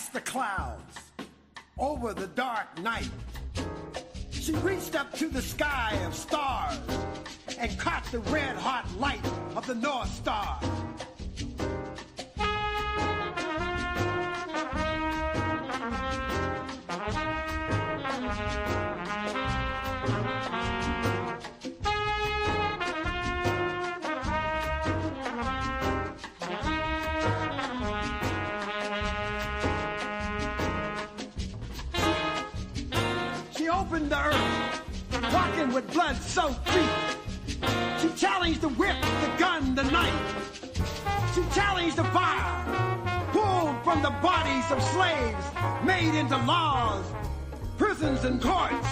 past the clouds, over the dark night. She reached up to the sky of stars and caught the red-hot light of the North Star. Opened the earth, walking with blood-soaked feet. She challenged the whip, the gun, the knife. She challenged the fire, pulled from the bodies of slaves, made into laws, prisons, and courts.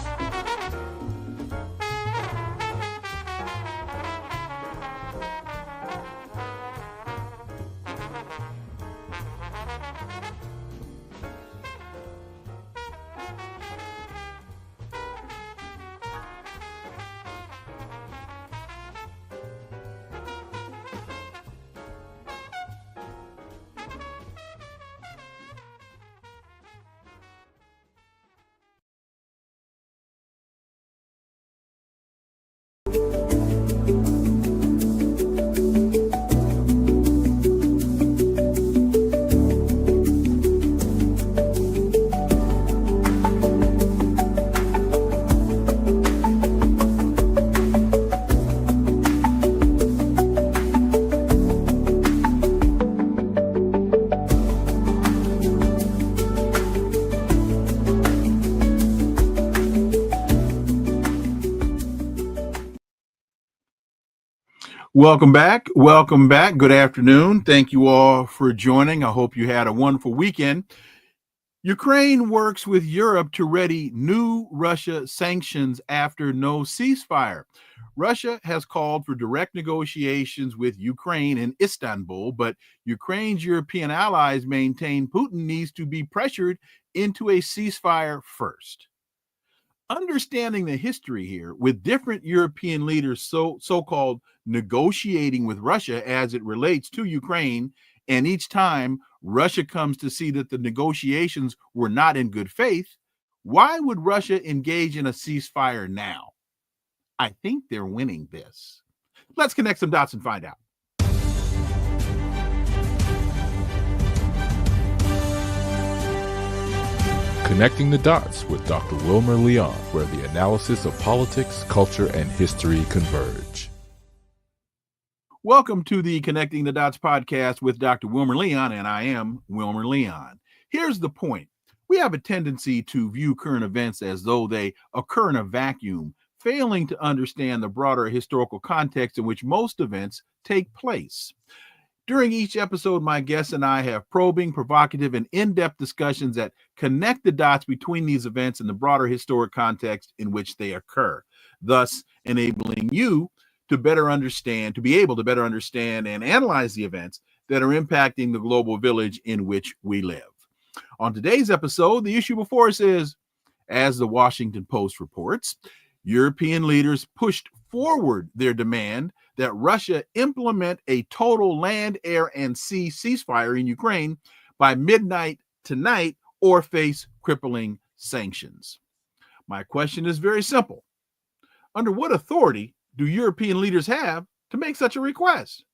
Welcome back. Welcome back. Good afternoon. Thank you all for joining. I hope you had a wonderful weekend. Ukraine works with Europe to ready new Russia sanctions after no ceasefire. Russia has called for direct negotiations with Ukraine in Istanbul, but Ukraine's European allies maintain Putin needs to be pressured into a ceasefire first. Understanding the history here with different European leaders so-called negotiating with Russia as it relates to Ukraine, and each time Russia comes to see that the negotiations were not in good faith, why would Russia engage in a ceasefire now? I think they're winning this. Let's connect some dots and find out. Connecting the Dots with Dr. Wilmer Leon, where the analysis of politics, culture, and history converge. Welcome to the Connecting the Dots podcast with Dr. Wilmer Leon, and I am Wilmer Leon. Here's the point. We have a tendency to view current events as though they occur in a vacuum, failing to understand the broader historical context in which most events take place. During each episode, my guests and I have probing, provocative, and in-depth discussions that connect the dots between these events and the broader historic context in which they occur, thus enabling you to be able to better understand and analyze the events that are impacting the global village in which we live. On today's episode, the issue before us is, as the Washington Post reports, European leaders pushed forward their demand that Russia implement a total land, air, and sea ceasefire in Ukraine by midnight tonight or face crippling sanctions. My question is very simple. Under what authority do European leaders have to make such a request?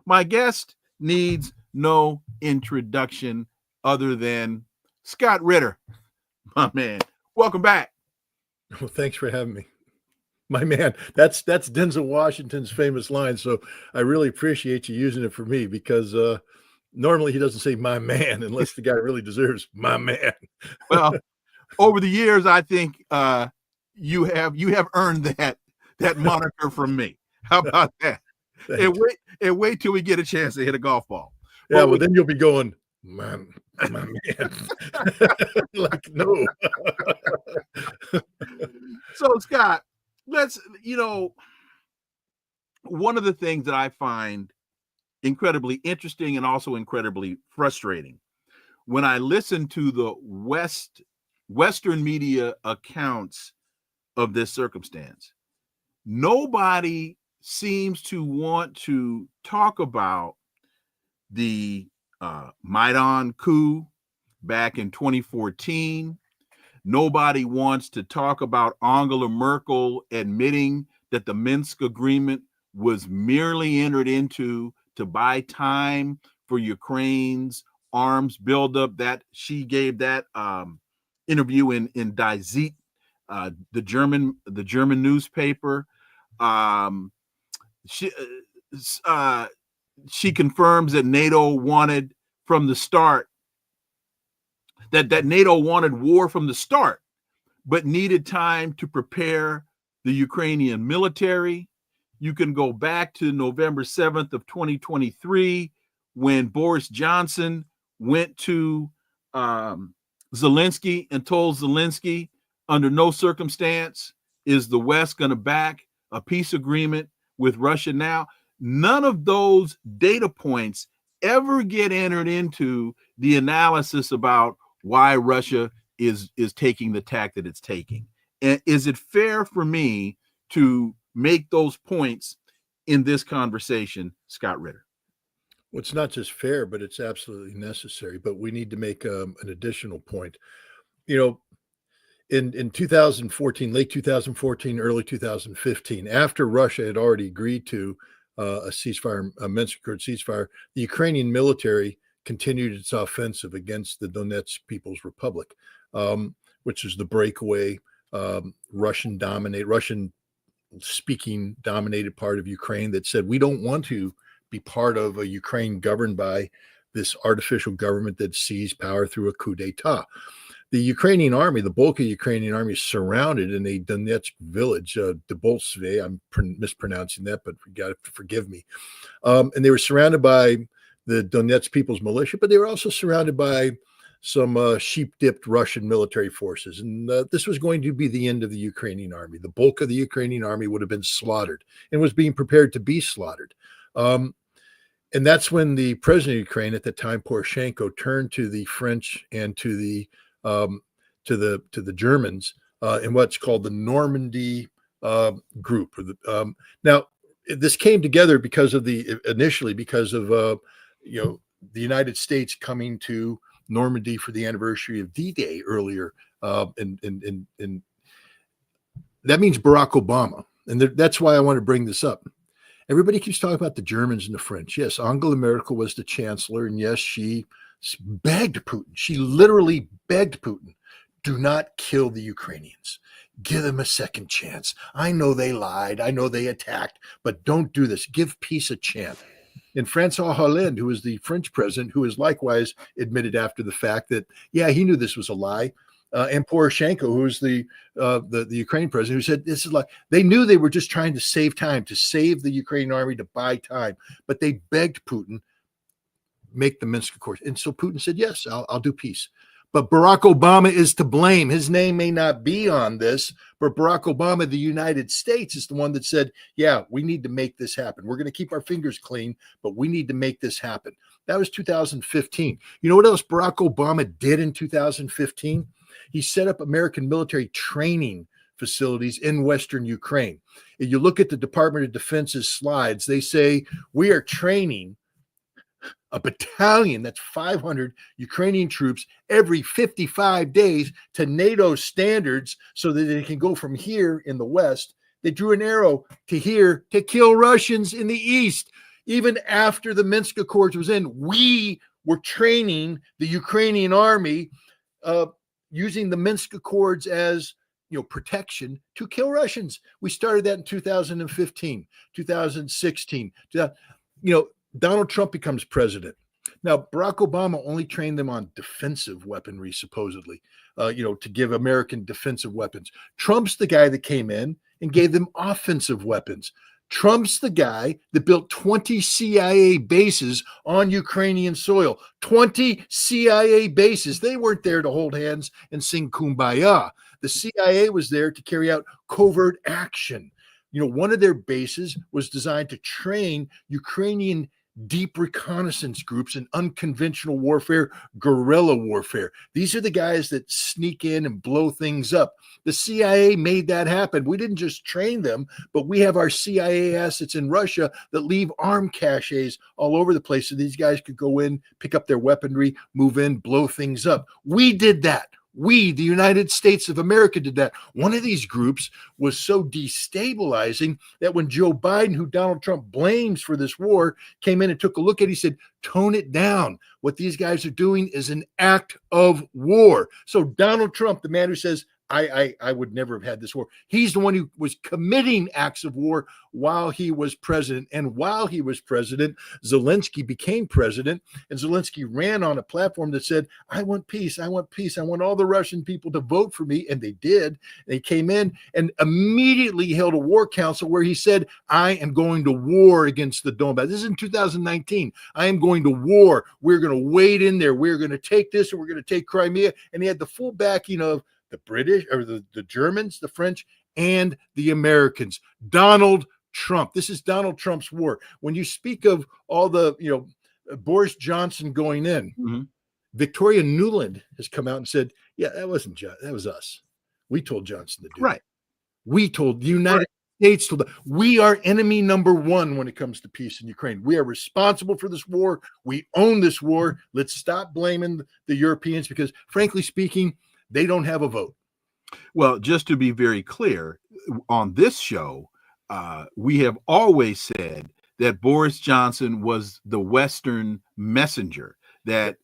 My guest needs no introduction other than Scott Ritter, my man. Welcome back. Well, thanks for having me. My man, that's Denzel Washington's famous line. So I really appreciate you using it for me because normally he doesn't say my man unless the guy really deserves my man. Well, over the years, I think you have earned that moniker from me. How about that? And wait till we get a chance to hit a golf ball. Yeah, well, then you'll be going, my man. Like, no. So, Scott, one of the things that I find incredibly interesting and also incredibly frustrating when I listen to the Western media accounts of this circumstance, nobody seems to want to talk about the Maidan coup back in 2014. Nobody wants to talk about Angela Merkel admitting that the Minsk agreement was merely entered into to buy time for Ukraine's arms buildup. That she gave that interview in Die Zeit, the German newspaper. She confirms that NATO wanted from the start that NATO wanted war from the start, but needed time to prepare the Ukrainian military. You can go back to November 7th of 2023 when Boris Johnson went to Zelensky and told Zelensky, under no circumstance is the West going to back a peace agreement with Russia now. None of those data points ever get entered into the analysis about why Russia is taking the tack that it's taking. And is it fair for me to make those points in this conversation, Scott Ritter? Well, it's not just fair, but it's absolutely necessary. But we need to make an additional point. You know, in 2014, late 2014, early 2015, after Russia had already agreed to a ceasefire, a Minsk Accord ceasefire, the Ukrainian military continued its offensive against the Donetsk People's Republic, which is the breakaway Russian-speaking dominated part of Ukraine that said, we don't want to be part of a Ukraine governed by this artificial government that seized power through a coup d'etat. The Ukrainian army, the bulk of the Ukrainian army, is surrounded in a Donetsk village, Deboltseve. I'm mispronouncing that, but you got to forgive me. And they were surrounded by the Donetsk People's Militia, but they were also surrounded by some sheep-dipped Russian military forces. And this was going to be the end of the Ukrainian army. The bulk of the Ukrainian army would have been slaughtered and was being prepared to be slaughtered. And that's when the president of Ukraine at the time, Poroshenko, turned to the French and to the Germans in what's called the Normandy group. Now, this came together initially because of the United States coming to Normandy for the anniversary of D-Day earlier, and that means Barack Obama, and that's why I want to bring this up. Everybody keeps talking about the Germans and the French. Yes, Angela Merkel was the chancellor, and yes, she begged Putin. She literally begged Putin, do not kill the Ukrainians. Give them a second chance. I know they lied. I know they attacked, but don't do this. Give peace a chance. And François Hollande, who was the French president, who has likewise admitted after the fact that, yeah, he knew this was a lie. And Poroshenko, who was the Ukraine president, who said this is like, they knew they were just trying to save time, to save the Ukrainian army, to buy time. But they begged Putin, make the Minsk Accord. And so Putin said, yes, I'll do peace. But Barack Obama is to blame. His name may not be on this, but Barack Obama, the United States, is the one that said, yeah, we need to make this happen. We're going to keep our fingers clean, but we need to make this happen. That was 2015. You know what else Barack Obama did in 2015? He set up American military training facilities in Western Ukraine. If you look at the Department of Defense's slides, they say we are training a battalion, that's 500 Ukrainian troops, every 55 days to NATO standards so that they can go from here in the West. They drew an arrow to here to kill Russians in the East. Even after the Minsk Accords was in, we were training the Ukrainian army using the Minsk Accords as protection to kill Russians. We started that in 2015, 2016. Donald Trump becomes president. Now, Barack Obama only trained them on defensive weaponry, supposedly, to give American defensive weapons. Trump's the guy that came in and gave them offensive weapons. Trump's the guy that built 20 CIA bases on Ukrainian soil. 20 CIA bases. They weren't there to hold hands and sing Kumbaya. The CIA was there to carry out covert action. One of their bases was designed to train Ukrainian deep reconnaissance groups and unconventional warfare, guerrilla warfare. These are the guys that sneak in and blow things up. The CIA made that happen. We didn't just train them, but we have our CIA assets in Russia that leave arm caches all over the place. So these guys could go in, pick up their weaponry, move in, blow things up. We did that. We, the United States of America, did that. One of these groups was so destabilizing that when Joe Biden, who Donald Trump blames for this war, came in and took a look at it, he said, tone it down. What these guys are doing is an act of war. So Donald Trump, the man who says, I would never have had this war. He's the one who was committing acts of war while he was president. And while he was president, Zelensky became president. And Zelensky ran on a platform that said, I want peace. I want peace. I want all the Russian people to vote for me. And they did. They came in and immediately held a war council where he said, I am going to war against the Donbass. This is in 2019. I am going to war. We're going to wade in there. We're going to take this and we're going to take Crimea. And he had the full backing of the British or the Germans, the French, and the Americans. Donald Trump. This is Donald Trump's war. When you speak of all the, Boris Johnson going in, Victoria Nuland has come out and said, yeah, that wasn't John. That was us. We told Johnson to do Right. it. We told the United States told we are enemy number one when it comes to peace in Ukraine. We are responsible for this war. We own this war. Let's stop blaming the Europeans because, frankly speaking, they don't have a vote. Well, just to be very clear, on this show, we have always said that Boris Johnson was the Western messenger, that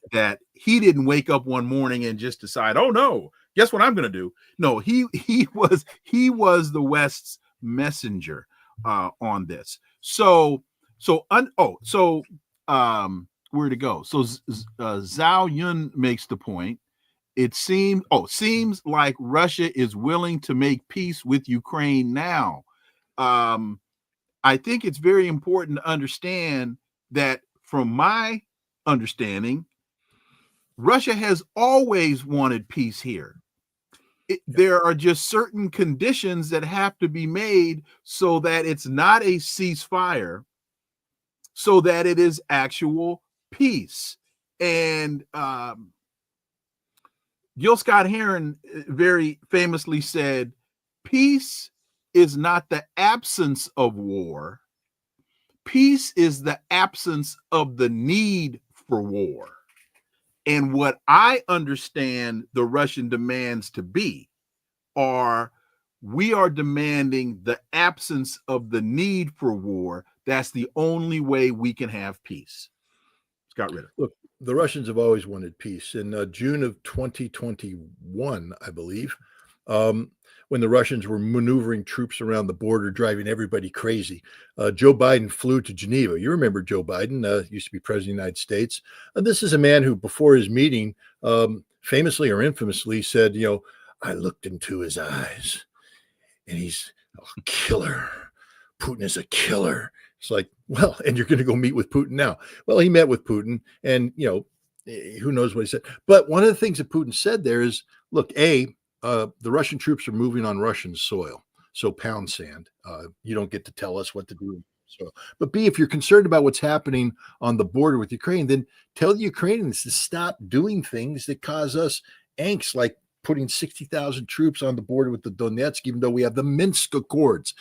he didn't wake up one morning and just decide, oh no, guess what I'm going to do? No, he was the West's messenger on this. So where to go? So Zhao Yun makes the point. It seems like Russia is willing to make peace with Ukraine now. I think it's very important to understand that from my understanding, Russia has always wanted peace here. There are just certain conditions that have to be made so that it's not a ceasefire, so that it is actual peace. And Gil Scott Heron very famously said, peace is not the absence of war. Peace is the absence of the need for war. And what I understand the Russian demands to be are, we are demanding the absence of the need for war. That's the only way we can have peace. Scott Ritter. Look, the Russians have always wanted peace. In June of 2021, I believe, when the Russians were maneuvering troops around the border, driving everybody crazy, Joe Biden flew to Geneva. You remember Joe Biden, used to be president of the United States. This is a man who, before his meeting, famously or infamously said, I looked into his eyes and he's a killer. Putin is a killer. It's like, well, and you're going to go meet with Putin now. Well, he met with Putin and, who knows what he said. But one of the things that Putin said there is, look, the Russian troops are moving on Russian soil. So pound sand, you don't get to tell us what to do. But B, if you're concerned about what's happening on the border with Ukraine, then tell the Ukrainians to stop doing things that cause us angst, like putting 60,000 troops on the border with the Donetsk, even though we have the Minsk Accords.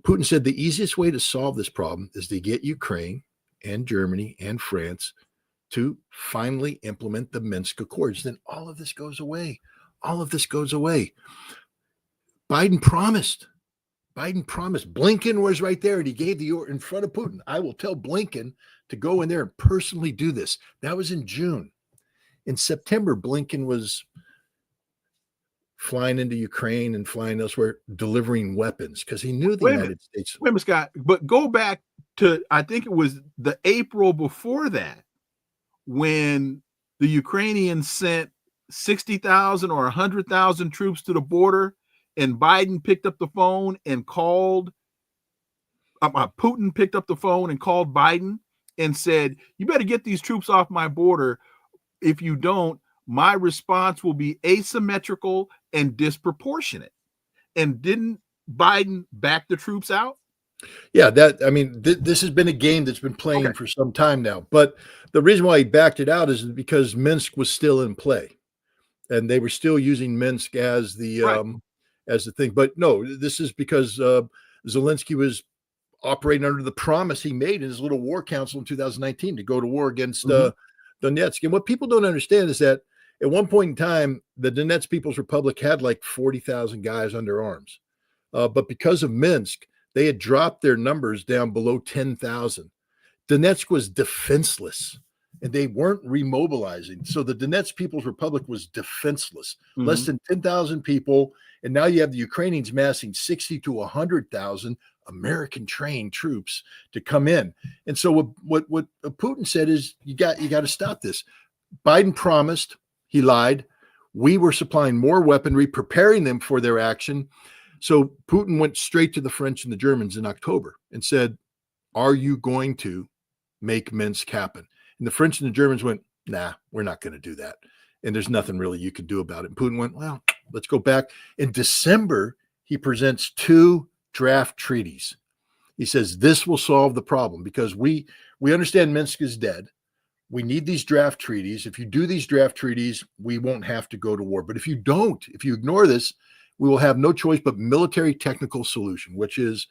Putin said the easiest way to solve this problem is to get Ukraine and Germany and France to finally implement the Minsk Accords. Then all of this goes away. All of this goes away. Biden promised. Blinken was right there and he gave the order in front of Putin. I will tell Blinken to go in there and personally do this. That was in June. In September, Blinken was flying into Ukraine and flying elsewhere, delivering weapons because he knew the United States. Wait a minute, Scott, but go back to, I think it was the April before that, when the Ukrainians sent 60,000 or 100,000 troops to the border, and Biden picked up the phone and called, Putin picked up the phone and called Biden and said, you better get these troops off my border. If you don't, my response will be asymmetrical and disproportionate. And didn't Biden back the troops out? Yeah, this has been a game that's been playing Okay. for some time now. But the reason why he backed it out is because Minsk was still in play, and they were still using Minsk Right. as the thing. But no, this is because Zelensky was operating under the promise he made in his little war council in 2019 to go to war against Mhm. Donetsk. And what people don't understand is that at one point in time, the Donetsk People's Republic had like 40,000 guys under arms. But because of Minsk, they had dropped their numbers down below 10,000. Donetsk was defenseless and they weren't remobilizing. So the Donetsk People's Republic was defenseless, less Mhm. than 10,000 people. And now you have the Ukrainians massing 60 to 100,000 American trained troops to come in. And so what Putin said is you got to stop this. Biden promised, he lied. We were supplying more weaponry, preparing them for their action. So Putin went straight to the French and the Germans in October and said, are you going to make Minsk happen? And the French and the Germans went, nah, we're not going to do that. And there's nothing really you can do about it. And Putin went, well, let's go back. In December, he presents 2 draft treaties. He says, this will solve the problem because we understand Minsk is dead. We need these draft treaties. If you do these draft treaties, we won't have to go to war. But if you don't, if you ignore this, we will have no choice but military technical solution, which is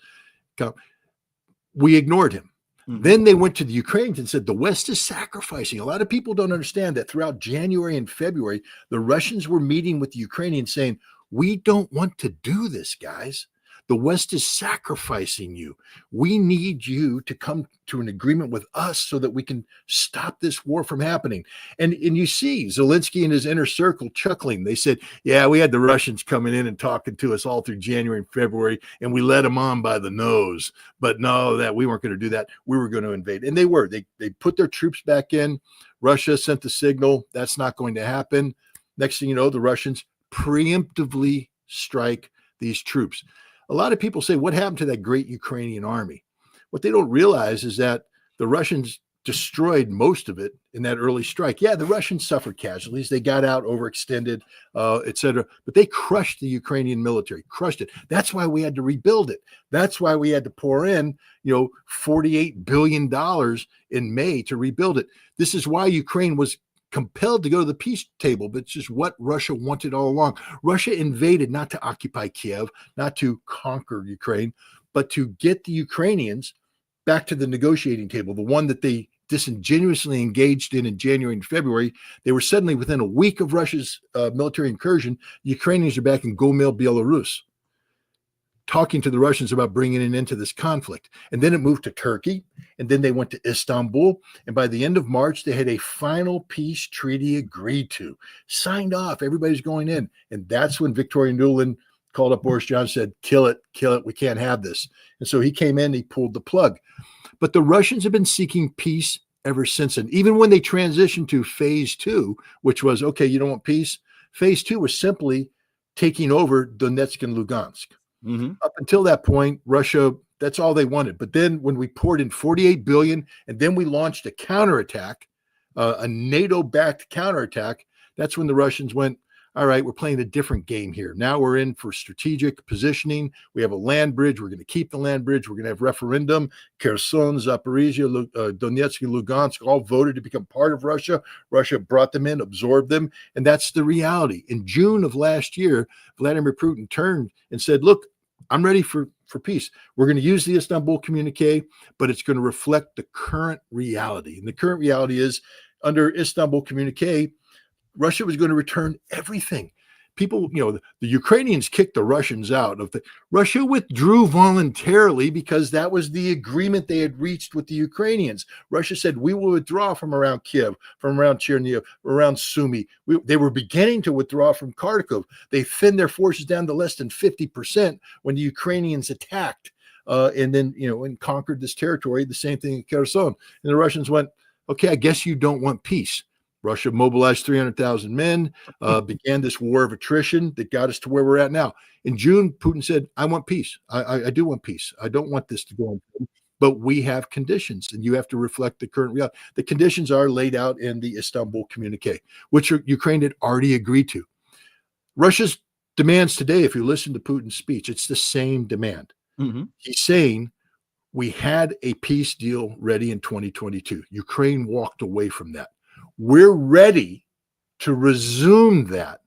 we ignored him. Mhm. Then they went to the Ukrainians and said, the West is sacrificing. A lot of people don't understand that throughout January and February, the Russians were meeting with the Ukrainians saying, we don't want to do this, guys. The West is sacrificing you. We need you to come to an agreement with us so that we can stop this war from happening. And you see Zelensky and his inner circle chuckling. They said, yeah, we had the Russians coming in and talking to us all through January and February, and we led them on by the nose. But no, that we weren't going to do that. We were going to invade. And they were. They put their troops back in. Russia sent the signal. That's not going to happen. Next thing you know, the Russians preemptively strike these troops. A lot of people say, what happened to that great Ukrainian army? What they don't realize is that the Russians destroyed most of it in that early strike. Yeah, the Russians suffered casualties. They got out overextended, etc. But they crushed the Ukrainian military, crushed it. That's why we had to rebuild it. That's why we had to pour in, $48 billion in May to rebuild it. This is why Ukraine was compelled to go to the peace table, but it's just what Russia wanted all along. Russia invaded not to occupy Kiev, not to conquer Ukraine, but to get the Ukrainians back to the negotiating table, the one that they disingenuously engaged in January and February. They were suddenly, within a week of Russia's military incursion, the Ukrainians are back in Gomel, Belarus, talking to the Russians about bringing it into this conflict. And then it moved to Turkey, and then they went to Istanbul. And by the end of March, they had a final peace treaty agreed to, signed off. Everybody's going in. And that's when Victoria Nuland called up Boris Johnson, said, kill it. We can't have this. And so he came in, he pulled the plug. But the Russians have been seeking peace ever since. And even when they transitioned to phase 2, which was, okay, you don't want peace. Phase 2 was simply taking over Donetsk and Lugansk. Mm-hmm. Up until that point, Russia, that's all they wanted. But then when we poured in $48 billion, and then we launched a counterattack, a NATO-backed counterattack, that's when the Russians went, all right, we're playing a different game here. Now we're in for strategic positioning. We have a land bridge. We're going to keep the land bridge. We're going to have referendum. Kherson, Zaporizhia, Donetsk, and Lugansk all voted to become part of Russia. Russia brought them in, absorbed them. And that's the reality. In June of last year, Vladimir Putin turned and said, look, I'm ready for peace. We're going to use the Istanbul communique, but it's going to reflect the current reality. And the current reality is, under Istanbul communique, Russia was going to return everything. People, the Ukrainians kicked the Russians out of Russia withdrew voluntarily because that was the agreement they had reached with the Ukrainians. Russia said, we will withdraw from around Kiev, from around Chernihiv, around Sumy. They were beginning to withdraw from Kharkov. They thinned their forces down to less than 50% when the Ukrainians attacked and then, and conquered this territory. The same thing in Kherson. And the Russians went, okay, I guess you don't want peace. Russia mobilized 300,000 men, began this war of attrition that got us to where we're at now. In June, Putin said, I want peace. I do want peace. I don't want this to go on. But we have conditions, and you have to reflect the current reality. The conditions are laid out in the Istanbul communique, which Ukraine had already agreed to. Russia's demands today, if you listen to Putin's speech, it's the same demand. Mm-hmm. He's saying, We had a peace deal ready in 2022. Ukraine walked away from that. We're ready to resume that,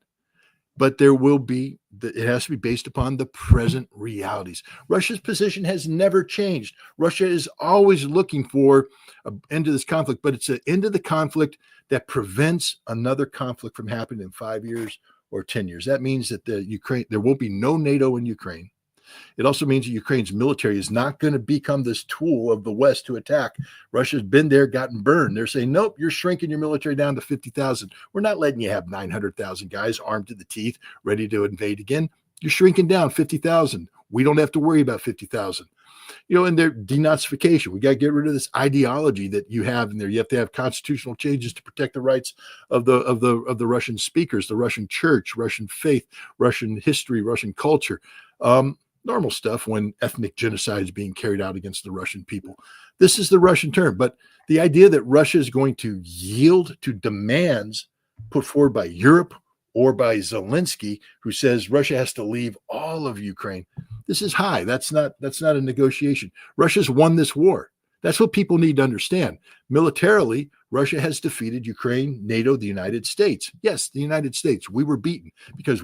but it has to be based upon the present realities. Russia's position has never changed. Russia is always looking for an end to this conflict, but it's an end to the conflict that prevents another conflict from happening in 5 years or 10 years. That means that there won't be no NATO in Ukraine. It also means that Ukraine's military is not going to become this tool of the West to attack. Russia's been there, gotten burned. They're saying, nope, you're shrinking your military down to 50,000. We're not letting you have 900,000 guys armed to the teeth, ready to invade again. You're shrinking down 50,000. We don't have to worry about 50,000. And their denazification. We got to get rid of this ideology that you have in there. You have to have constitutional changes to protect the rights of the Russian speakers, the Russian church, Russian faith, Russian history, Russian culture. Normal stuff when ethnic genocide is being carried out against the Russian people. This is the Russian term. But the idea that Russia is going to yield to demands put forward by Europe or by Zelensky, who says Russia has to leave all of Ukraine, this is high. That's not a negotiation. Russia's won this war. That's what people need to understand. Militarily, Russia has defeated Ukraine, NATO, the United States. Yes, the United States. We were beaten because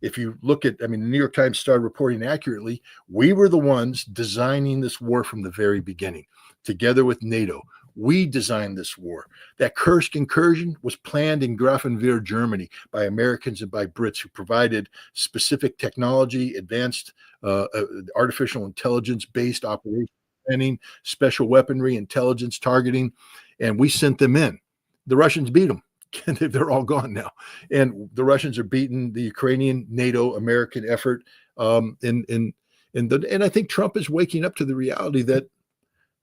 if you look at, the New York Times started reporting accurately, we were the ones designing this war from the very beginning, together with NATO. We designed this war. That Kursk incursion was planned in Grafenwehr, Germany, by Americans and by Brits who provided specific technology, advanced artificial intelligence-based operation planning, special weaponry, intelligence targeting, and we sent them in. The Russians beat them. They're all gone now, and the Russians are beating the Ukrainian, NATO, American effort. And I think Trump is waking up to the reality that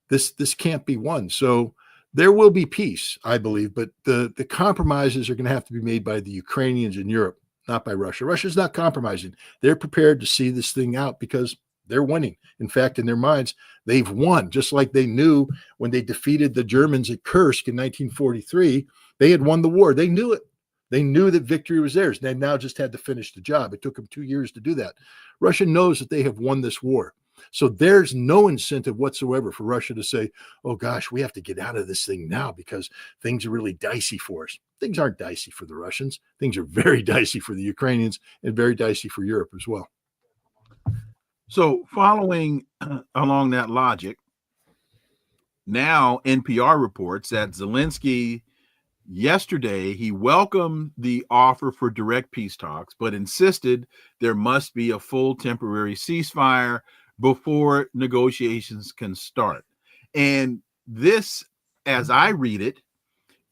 this can't be won. So there will be peace, I believe, but the compromises are going to have to be made by the Ukrainians in Europe, not by Russia. Russia's not compromising. They're prepared to see this thing out because they're winning. In fact, in their minds, they've won, just like they knew when they defeated the Germans at Kursk in 1943. They had won the war. They knew it. They knew that victory was theirs. They now just had to finish the job. It took them 2 years to do that. Russia knows that they have won this war. So there's no incentive whatsoever for Russia to say, oh gosh, we have to get out of this thing now because things are really dicey for us. Things aren't dicey for the Russians. Things are very dicey for the Ukrainians and very dicey for Europe as well. So following along that logic, now NPR reports that Zelensky yesterday, he welcomed the offer for direct peace talks, but insisted there must be a full temporary ceasefire before negotiations can start. And this, as I read it,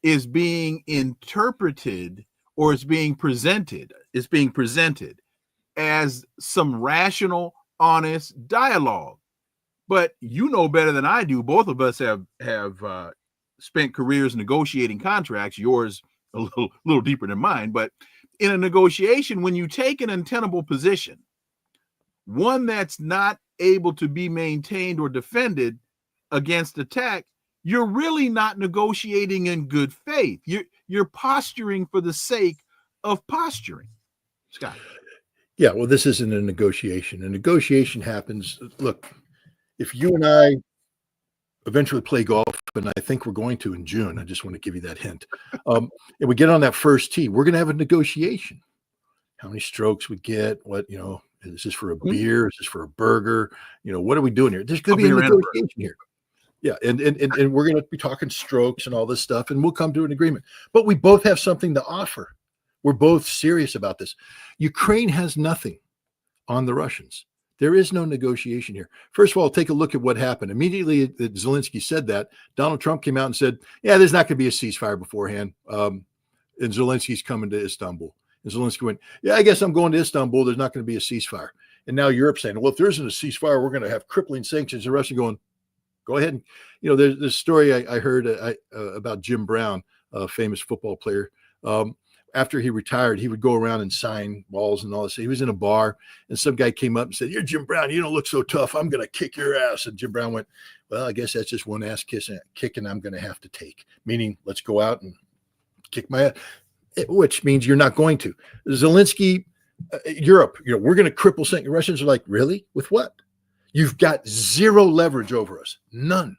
is being interpreted or is being presented as some rational, honest dialogue. But you know better than I do. Both of us have spent careers negotiating contracts, yours a little deeper than mine. But in a negotiation, when you take an untenable position, one that's not able to be maintained or defended against attack, you're really not negotiating in good faith. You're posturing for the sake of posturing. Scott. Yeah, well, this isn't a negotiation. A negotiation happens. Look, if you and I eventually play golf, and I think we're going to in June, I just want to give you that hint. And we get on that first tee, we're going to have a negotiation. How many strokes we get? What, is this for a beer? Is this for a burger? What are we doing here? There's going to be a negotiation here. Yeah, and we're going to be talking strokes and all this stuff, and we'll come to an agreement. But we both have something to offer. We're both serious about this. Ukraine has nothing on the Russians. There is no negotiation here. First of all, take a look at what happened. Immediately that Zelensky said that, Donald Trump came out and said, yeah, there's not going to be a ceasefire beforehand. And Zelensky's coming to Istanbul. And Zelensky went, yeah, I guess I'm going to Istanbul. There's not going to be a ceasefire. And now Europe's saying, well, if there isn't a ceasefire, we're going to have crippling sanctions. The Russians going, go ahead. And, there's this story I heard about Jim Brown, a famous football player. After he retired, he would go around and sign balls and all this. He was in a bar, and some guy came up and said, "You're Jim Brown. You don't look so tough. I'm going to kick your ass." And Jim Brown went, "Well, I guess that's just one ass kicking I'm going to have to take." Meaning, let's go out and kick my ass, which means you're not going to. Zelensky, Europe, we're going to cripple Russians are like, really? With what? You've got zero leverage over us. None.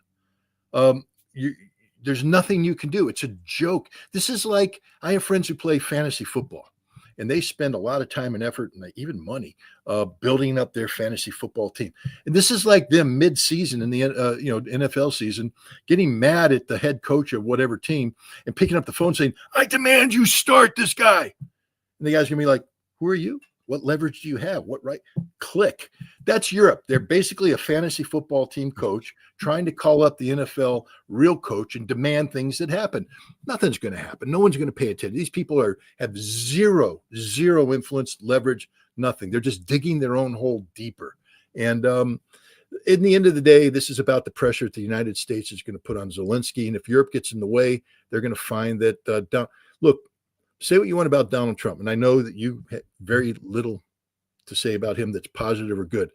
There's nothing you can do. It's a joke. This is like, I have friends who play fantasy football, and they spend a lot of time and effort and even money building up their fantasy football team. And this is like them mid-season in the NFL season, getting mad at the head coach of whatever team and picking up the phone saying, "I demand you start this guy." And the guy's gonna be like, "Who are you? What leverage do you have? What right?" Click. That's Europe. They're basically a fantasy football team coach trying to call up the NFL real coach and demand things that happen. Nothing's going to happen. No one's going to pay attention. These people have zero influence, leverage, nothing. They're just digging their own hole deeper. And in the end of the day, this is about the pressure that the United States is going to put on Zelensky. And if Europe gets in the way, they're going to find that, look, say what you want about Donald Trump. And I know that you have very little to say about him that's positive or good.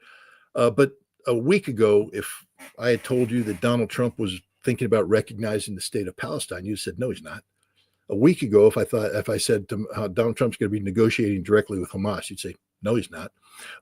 But a week ago, if I had told you that Donald Trump was thinking about recognizing the state of Palestine, you said, no, he's not. A week ago, if I said Donald Trump's going to be negotiating directly with Hamas, you'd say, no, he's not.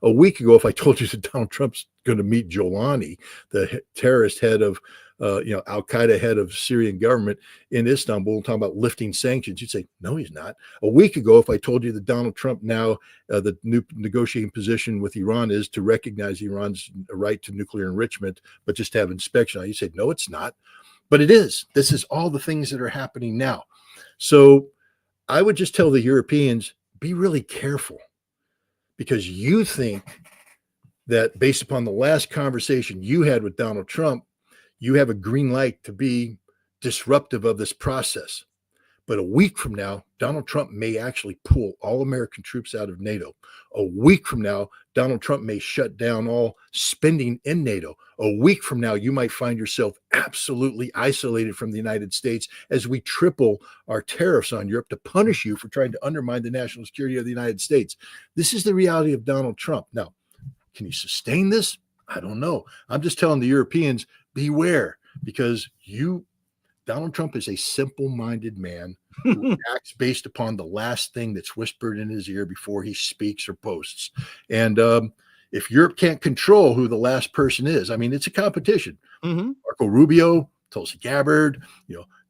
A week ago, if I told you that Donald Trump's going to meet Jolani, the terrorist head of, Al-Qaeda head of Syrian government in Istanbul, talking about lifting sanctions, you'd say, no, he's not. A week ago, if I told you that Donald Trump now, the new negotiating position with Iran is to recognize Iran's right to nuclear enrichment, but just have inspection, you say, no, it's not. But it is. This is all the things that are happening now. So I would just tell the Europeans, be really careful, because you think that based upon the last conversation you had with Donald Trump, you have a green light to be disruptive of this process. But a week from now, Donald Trump may actually pull all American troops out of NATO. A week from now, Donald Trump may shut down all spending in NATO. A week from now, you might find yourself absolutely isolated from the United States as we triple our tariffs on Europe to punish you for trying to undermine the national security of the United States. This is the reality of Donald Trump. Now, can he sustain this? I don't know. I'm just telling the Europeans, beware, because Donald Trump is a simple-minded man who acts based upon the last thing that's whispered in his ear before he speaks or posts. And if Europe can't control who the last person is, I mean, it's a competition. Mm-hmm. Marco Rubio, Tulsi Gabbard,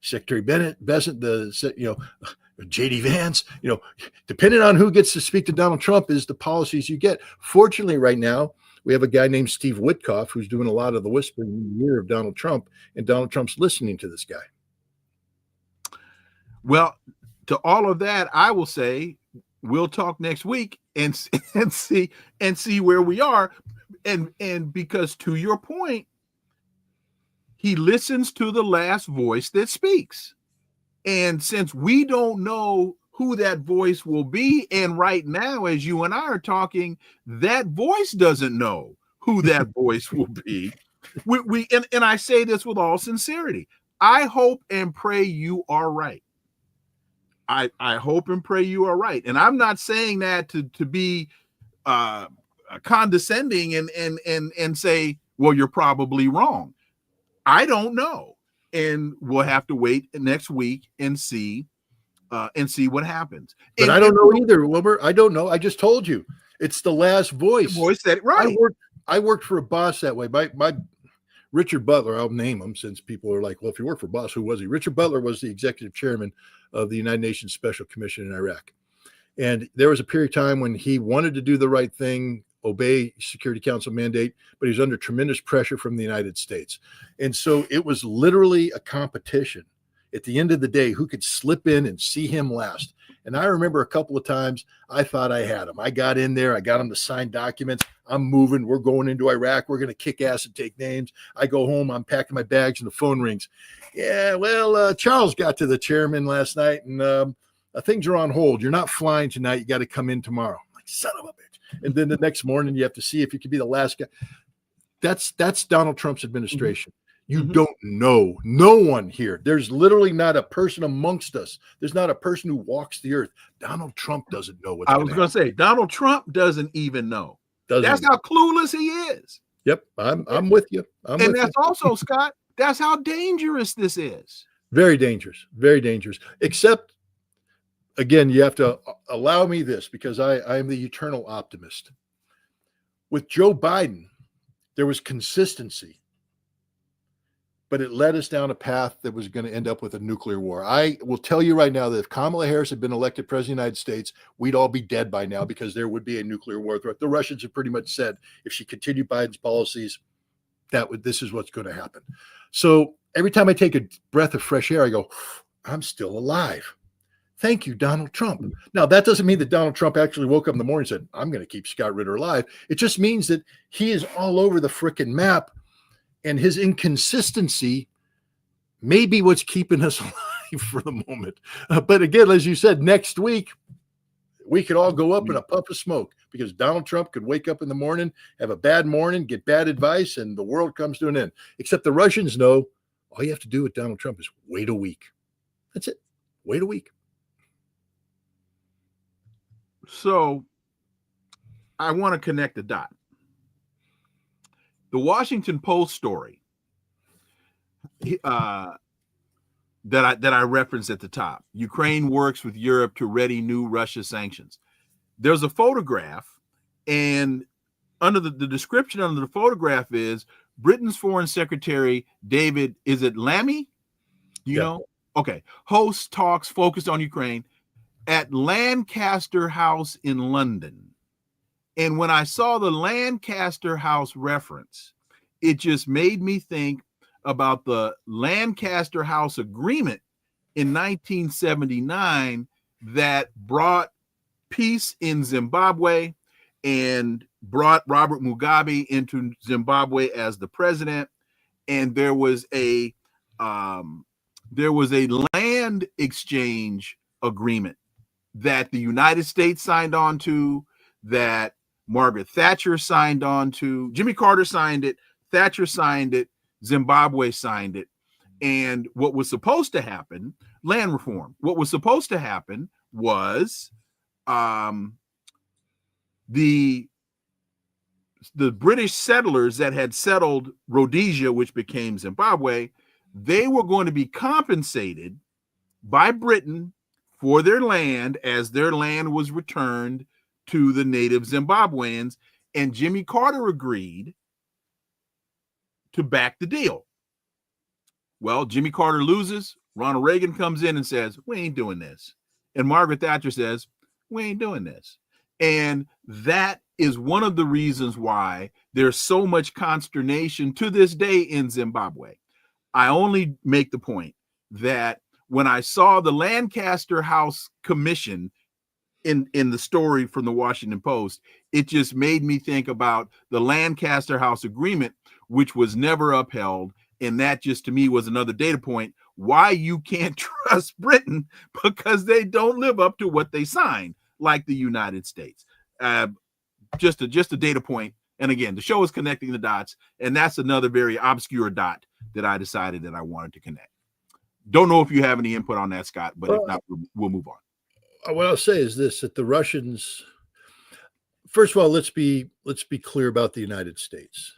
Secretary Bessent, J.D. Vance, depending on who gets to speak to Donald Trump is the policies you get. Fortunately, right now, we have a guy named Steve Witkoff who's doing a lot of the whispering in the ear of Donald Trump, and Donald Trump's listening to this guy. Well, to all of that, I will say we'll talk next week and see where we are. And because to your point, he listens to the last voice that speaks. And since we don't know who that voice will be, and right now, as you and I are talking, that voice doesn't know who that voice will be. And I say this with all sincerity. I hope and pray you are right. I hope and pray you are right. And I'm not saying that to be condescending and say, well, you're probably wrong. I don't know. And we'll have to wait next week and see what happens. But I don't know either, Wilbur. I don't know. I just told you. It's the last voice. The voice said it right. I worked for a boss that way. My Richard Butler, I'll name him since people are like, well, if you work for a boss, who was he? Richard Butler was the executive chairman of the United Nations Special Commission in Iraq. And there was a period of time when he wanted to do the right thing, obey Security Council mandate, but he was under tremendous pressure from the United States. And so it was literally a competition at the end of the day, who could slip in and see him last. And I remember a couple of times I thought I had him. I got in there. I got him to sign documents. I'm moving. We're going into Iraq. We're going to kick ass and take names. I go home. I'm packing my bags and the phone rings. Yeah, well, Charles got to the chairman last night and things are on hold. You're not flying tonight. You got to come in tomorrow. I'm like, son of a bitch. And then the next morning you have to see if you could be the last guy. That's Donald Trump's administration. You don't know. No one here. There's literally not a person amongst us. There's not a person who walks the earth. Donald Trump doesn't know what's going on. I was going to say, Donald Trump doesn't even know. That's how clueless he is. Yep. I'm with you. And that's also, Scott, that's how dangerous this is. Very dangerous. Very dangerous. Except, again, you have to allow me this because I am the eternal optimist. With Joe Biden, there was consistency, but it led us down a path that was going to end up with a nuclear war. I will tell you right now that if Kamala Harris had been elected president of the United States, we'd all be dead by now because there would be a nuclear war threat. The Russians have pretty much said if she continued Biden's policies, this is what's going to happen. So every time I take a breath of fresh air, I go, I'm still alive. Thank you, Donald Trump. Now, that doesn't mean that Donald Trump actually woke up in the morning and said, I'm going to keep Scott Ritter alive. It just means that he is all over the frickin' map, and his inconsistency may be what's keeping us alive for the moment. But again, as you said, next week, we could all go up in a puff of smoke because Donald Trump could wake up in the morning, have a bad morning, get bad advice, and the world comes to an end. Except the Russians know all you have to do with Donald Trump is wait a week. That's it. Wait a week. So I want to connect the dot. The Washington Post story that I referenced at the top. Ukraine works with Europe to ready new Russia sanctions. There's a photograph, and under the description under the photograph is Britain's Foreign Secretary David, is it Lammy? You know? Okay. Hosts talks focused on Ukraine at Lancaster House in London. And when I saw the Lancaster House reference, it just made me think about the Lancaster House Agreement in 1979 that brought peace in Zimbabwe and brought Robert Mugabe into Zimbabwe as the president. And there was a land exchange agreement that the United States signed on to, that Margaret Thatcher signed on to. Jimmy Carter signed it, Thatcher signed it, Zimbabwe signed it. And what was supposed to happen, land reform, what was supposed to happen was the British settlers that had settled Rhodesia, which became Zimbabwe, they were going to be compensated by Britain for their land as their land was returned to the native Zimbabweans. And Jimmy Carter agreed to back the deal. Well, Jimmy Carter loses. Ronald Reagan comes in and says, we ain't doing this. And Margaret Thatcher says, we ain't doing this. And that is one of the reasons why there's so much consternation to this day in Zimbabwe. I only make the point that when I saw the Lancaster House Commission in the story from the Washington Post, it just made me think about the Lancaster House Agreement, which was never upheld. And that just to me was another data point why you can't trust Britain, because they don't live up to what they signed, like the United States. Just a data point. And again, the show is connecting the dots, and that's another very obscure dot that I decided that I wanted to connect. Don't know if you have any input on that, Scott, but if not, we'll move on. What I'll say is this, that the Russians, first of all, let's be clear about the United States.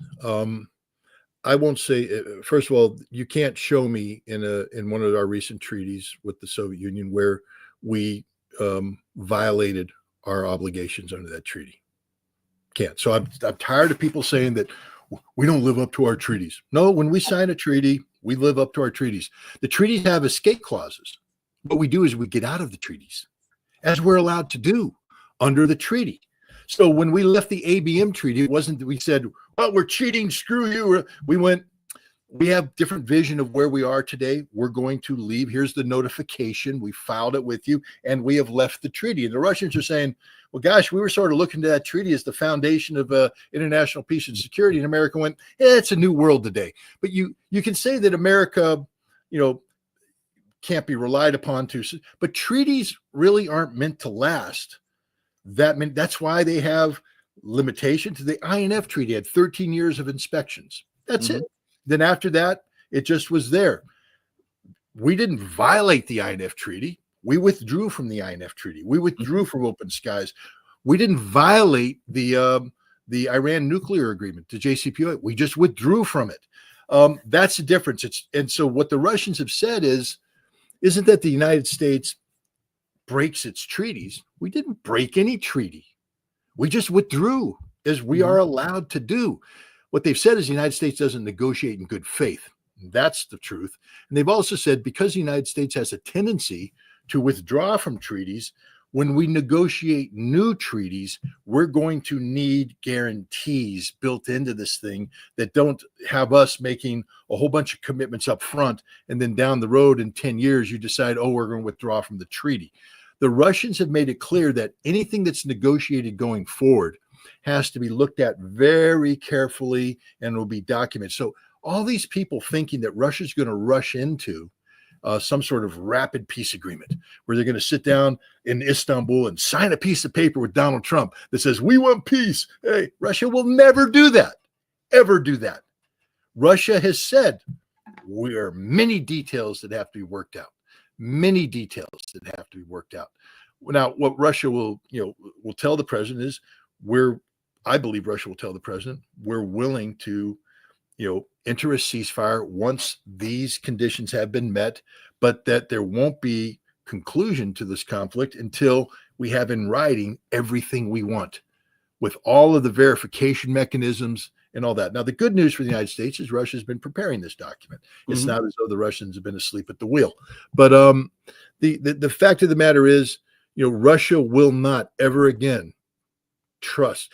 I won't say, first of all, you can't show me in one of our recent treaties with the Soviet Union where we violated our obligations under that treaty. Can't. So I'm tired of people saying that we don't live up to our treaties. No, when we sign a treaty, we live up to our treaties. The treaties have escape clauses. What we do is we get out of the treaties, as we're allowed to do under the treaty. So when we left the ABM treaty, it wasn't that we said, well, we're cheating, screw you. We have different vision of where we are today. We're going to leave. Here's the notification. We filed it with you, and we have left the treaty. And the Russians are saying, well, gosh, we were sort of looking to that treaty as the foundation of international peace and security. And America went, it's a new world today. But you can say that America, can't be relied upon to, but treaties really aren't meant to last. That's why they have limitations. The INF treaty had 13 years of inspections. That's it. Then after that, it just was there. We didn't violate the INF treaty. We withdrew from the INF treaty. We withdrew from Open Skies. We didn't violate the Iran nuclear agreement, the JCPOA. We just withdrew from it. That's the difference. And so what the Russians have said isn't that the United States breaks its treaties. We didn't break any treaty. We just withdrew, as we are allowed to do. what they've said is the United States doesn't negotiate in good faith. That's the truth. And they've also said because the United States has a tendency to withdraw from treaties, when we negotiate new treaties, we're going to need guarantees built into this thing that don't have us making a whole bunch of commitments up front, and then down the road in 10 years, you decide, oh, we're going to withdraw from the treaty. The Russians have made it clear that anything that's negotiated going forward has to be looked at very carefully and will be documented. So all these people thinking that Russia's going to rush into some sort of rapid peace agreement where they're going to sit down in Istanbul and sign a piece of paper with Donald Trump that says, we want peace. Hey, Russia will never do that, ever do that. Russia has said there are many details that have to be worked out, many details that have to be worked out. Now, what Russia will tell the president is I believe Russia will tell the president, we're willing to, enter a ceasefire once these conditions have been met, but that there won't be conclusion to this conflict until we have in writing everything we want with all of the verification mechanisms and all that. Now, the good news for the United States is Russia's been preparing this document. It's not as though the Russians have been asleep at the wheel. But the fact of the matter is, Russia will not ever again trust.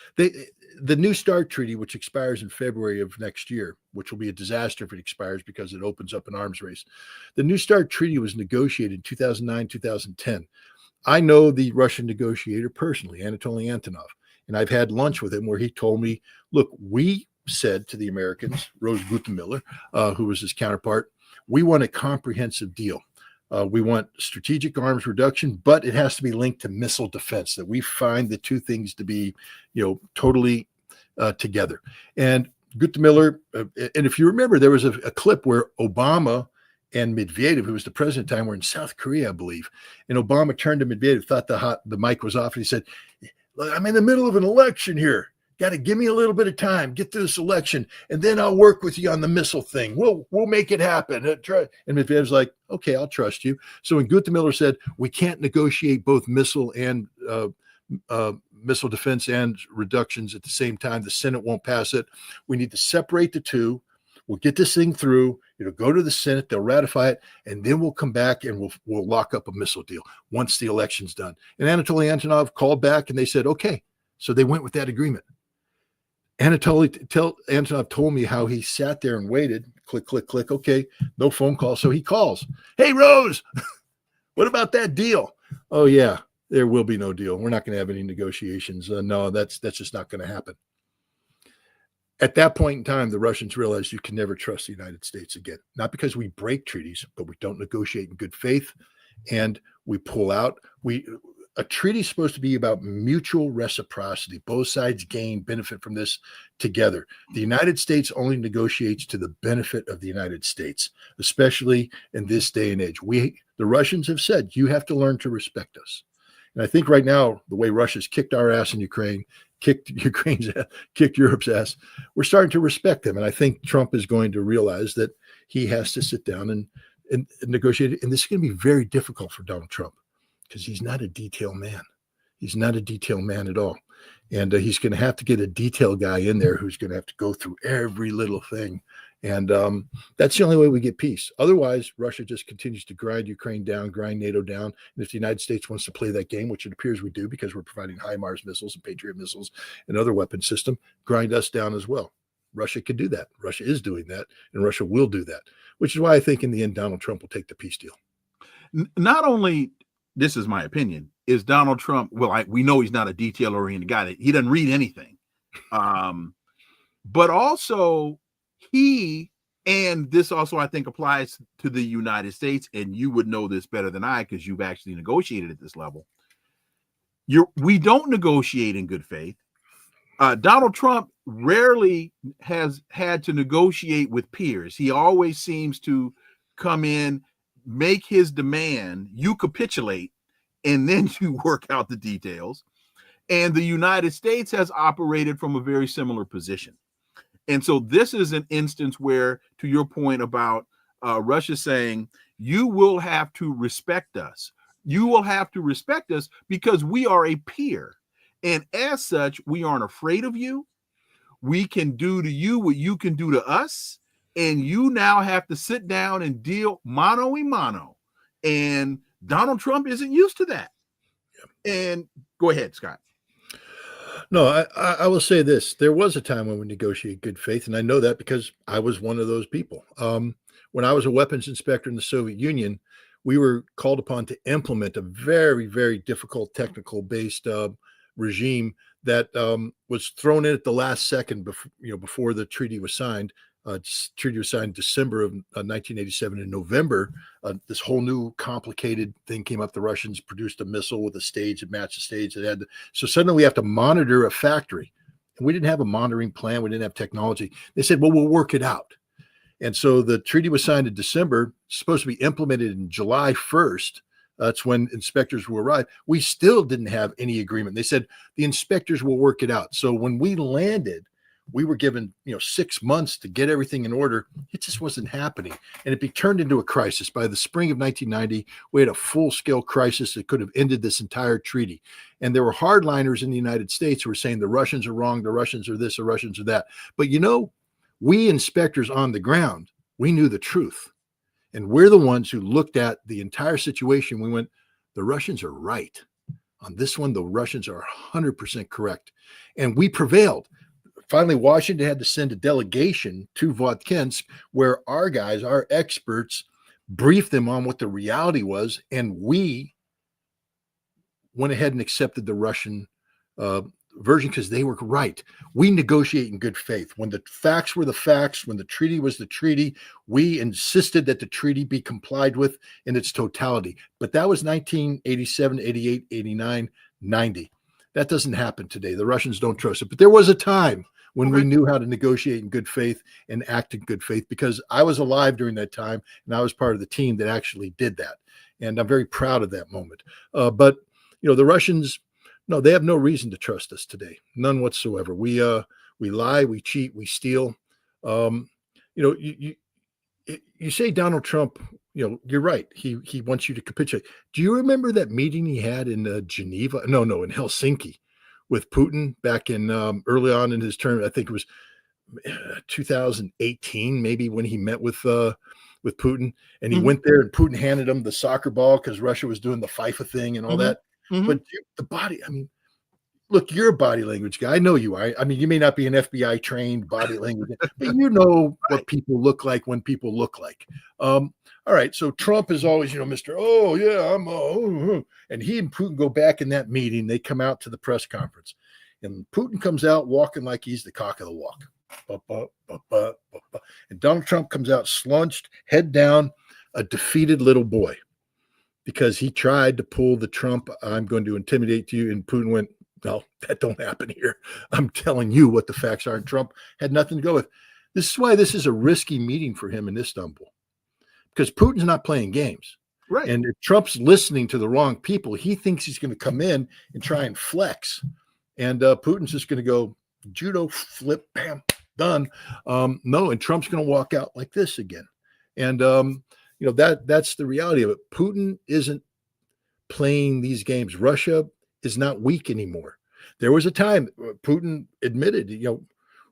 The New START treaty, which expires in February of next year, which will be a disaster if it expires because it opens up an arms race. The New START treaty was negotiated in 2009, 2010. I know the Russian negotiator personally, Anatoly Antonov, and I've had lunch with him where he told me, look, we said to the Americans, Rose Gutemiller, who was his counterpart, we want a comprehensive deal. We want strategic arms reduction, but it has to be linked to missile defense, that we find the two things to be, totally together. And Gutemiller, and if you remember, there was a clip where Obama and Medvedev, who was the president at the time, were in South Korea, I believe. And Obama turned to Medvedev, thought the mic was off, and he said, look, I'm in the middle of an election here. Got to give me a little bit of time, get through this election, and then I'll work with you on the missile thing. We'll make it happen. And Medvedev's like, okay, I'll trust you. So when Gutemiller said, we can't negotiate both missile and missile defense and reductions at the same time, the Senate won't pass it. We need to separate the two. We'll get this thing through. It'll go to the Senate. They'll ratify it, and then we'll come back and we'll lock up a missile deal once the election's done. And Anatoly Antonov called back, and they said, okay. So they went with that agreement. Antonov told me how he sat there and waited. Click, click, click. Okay, no phone call. So he calls. Hey, Rose, what about that deal? Oh, yeah, there will be no deal. We're not going to have any negotiations. No, that's just not going to happen. At that point in time, the Russians realized you can never trust the United States again. Not because we break treaties, but we don't negotiate in good faith, and we pull out. A treaty is supposed to be about mutual reciprocity. Both sides gain benefit from this together. The United States only negotiates to the benefit of the United States, especially in this day and age. The Russians have said, you have to learn to respect us. And I think right now, the way Russia's kicked our ass in Ukraine, kicked Ukraine's ass, kicked Europe's ass, we're starting to respect them. And I think Trump is going to realize that he has to sit down and negotiate. And this is going to be very difficult for Donald Trump, because he's not a detail man. He's not a detail man at all. And he's going to have to get a detail guy in there who's going to have to go through every little thing. And that's the only way we get peace. Otherwise, Russia just continues to grind Ukraine down, grind NATO down. And if the United States wants to play that game, which it appears we do because we're providing HIMARS missiles and Patriot missiles and other weapon system, grind us down as well. Russia could do that. Russia is doing that, and Russia will do that, which is why I think in the end, Donald Trump will take the peace deal. Not only, this is my opinion, is Donald Trump, we know he's not a detail-oriented guy. He doesn't read anything. But also, and this also I think applies to the United States, and you would know this better than I because you've actually negotiated at this level. We don't negotiate in good faith. Donald Trump rarely has had to negotiate with peers. He always seems to come in, make his demand, you capitulate, and then you work out the details. And the United States has operated from a very similar position. And so this is an instance where, to your point about Russia saying, you will have to respect us. You will have to respect us because we are a peer. And as such, we aren't afraid of you. we can do to you what you can do to us, and you now have to sit down and deal mano a mano. And Donald Trump isn't used to that. And go ahead, Scott. No, I will say this. There was a time when we negotiated good faith, and I know that because I was one of those people. When I was a weapons inspector in the Soviet Union, we were called upon to implement a very, very difficult technical-based regime that was thrown in at the last second before the treaty was signed. Treaty was signed December of 1987. In November, this whole new complicated thing came up. The Russians produced a missile with a stage that matched the stage that had. So suddenly we have to monitor a factory. And we didn't have a monitoring plan. We didn't have technology. They said, well, we'll work it out. And so the treaty was signed in December, supposed to be implemented in July 1st. That's when inspectors will arrive. We still didn't have any agreement. They said the inspectors will work it out. So when we landed, we were given 6 months to get everything in order. It just wasn't happening. And it turned into a crisis. By the spring of 1990, we had a full-scale crisis that could have ended this entire treaty. And there were hardliners in the United States who were saying the Russians are wrong, the Russians are this, the Russians are that. But we inspectors on the ground, we knew the truth. And we're the ones who looked at the entire situation. We went, the Russians are right. On this one, the Russians are 100% correct. And we prevailed. Finally, Washington had to send a delegation to Votkinsk where our guys, our experts, briefed them on what the reality was. And we went ahead and accepted the Russian version because they were right. We negotiate in good faith. When the facts were the facts, when the treaty was the treaty, we insisted that the treaty be complied with in its totality. But that was 1987, 88, 89, 90. That doesn't happen today. The Russians don't trust it. But there was a time when we knew how to negotiate in good faith and act in good faith, because I was alive during that time and I was part of the team that actually did that. And I'm very proud of that moment. But the Russians, no, they have no reason to trust us today. None whatsoever. We lie, we cheat, we steal. You say Donald Trump, you're right. He wants you to capitulate. Do you remember that meeting he had in Geneva? No, in Helsinki with Putin back in early on in his term. I think it was 2018, maybe, when he met with Putin, and he went there and Putin handed him the soccer ball because Russia was doing the FIFA thing and all that. But the body, look, you're a body language guy. I know you are. You may not be an FBI trained body language, but you know what people look like when people look like. All right. So Trump is always, Mr. Oh, yeah, I'm, and he and Putin go back in that meeting. They come out to the press conference and Putin comes out walking like he's the cock of the walk. And Donald Trump comes out slunched, head down, a defeated little boy, because he tried to pull the Trump, I'm going to intimidate you. And Putin went, no, that don't happen here. I'm telling you what the facts are. And Trump had nothing to go with. This is why this is a risky meeting for him in Istanbul, because Putin's not playing games. Right. And if Trump's listening to the wrong people, he thinks he's going to come in and try and flex. And Putin's just going to go judo, flip, bam, done. No, and Trump's going to walk out like this again. And, that's the reality of it. Putin isn't playing these games. Russia is not weak anymore. There was a time Putin admitted,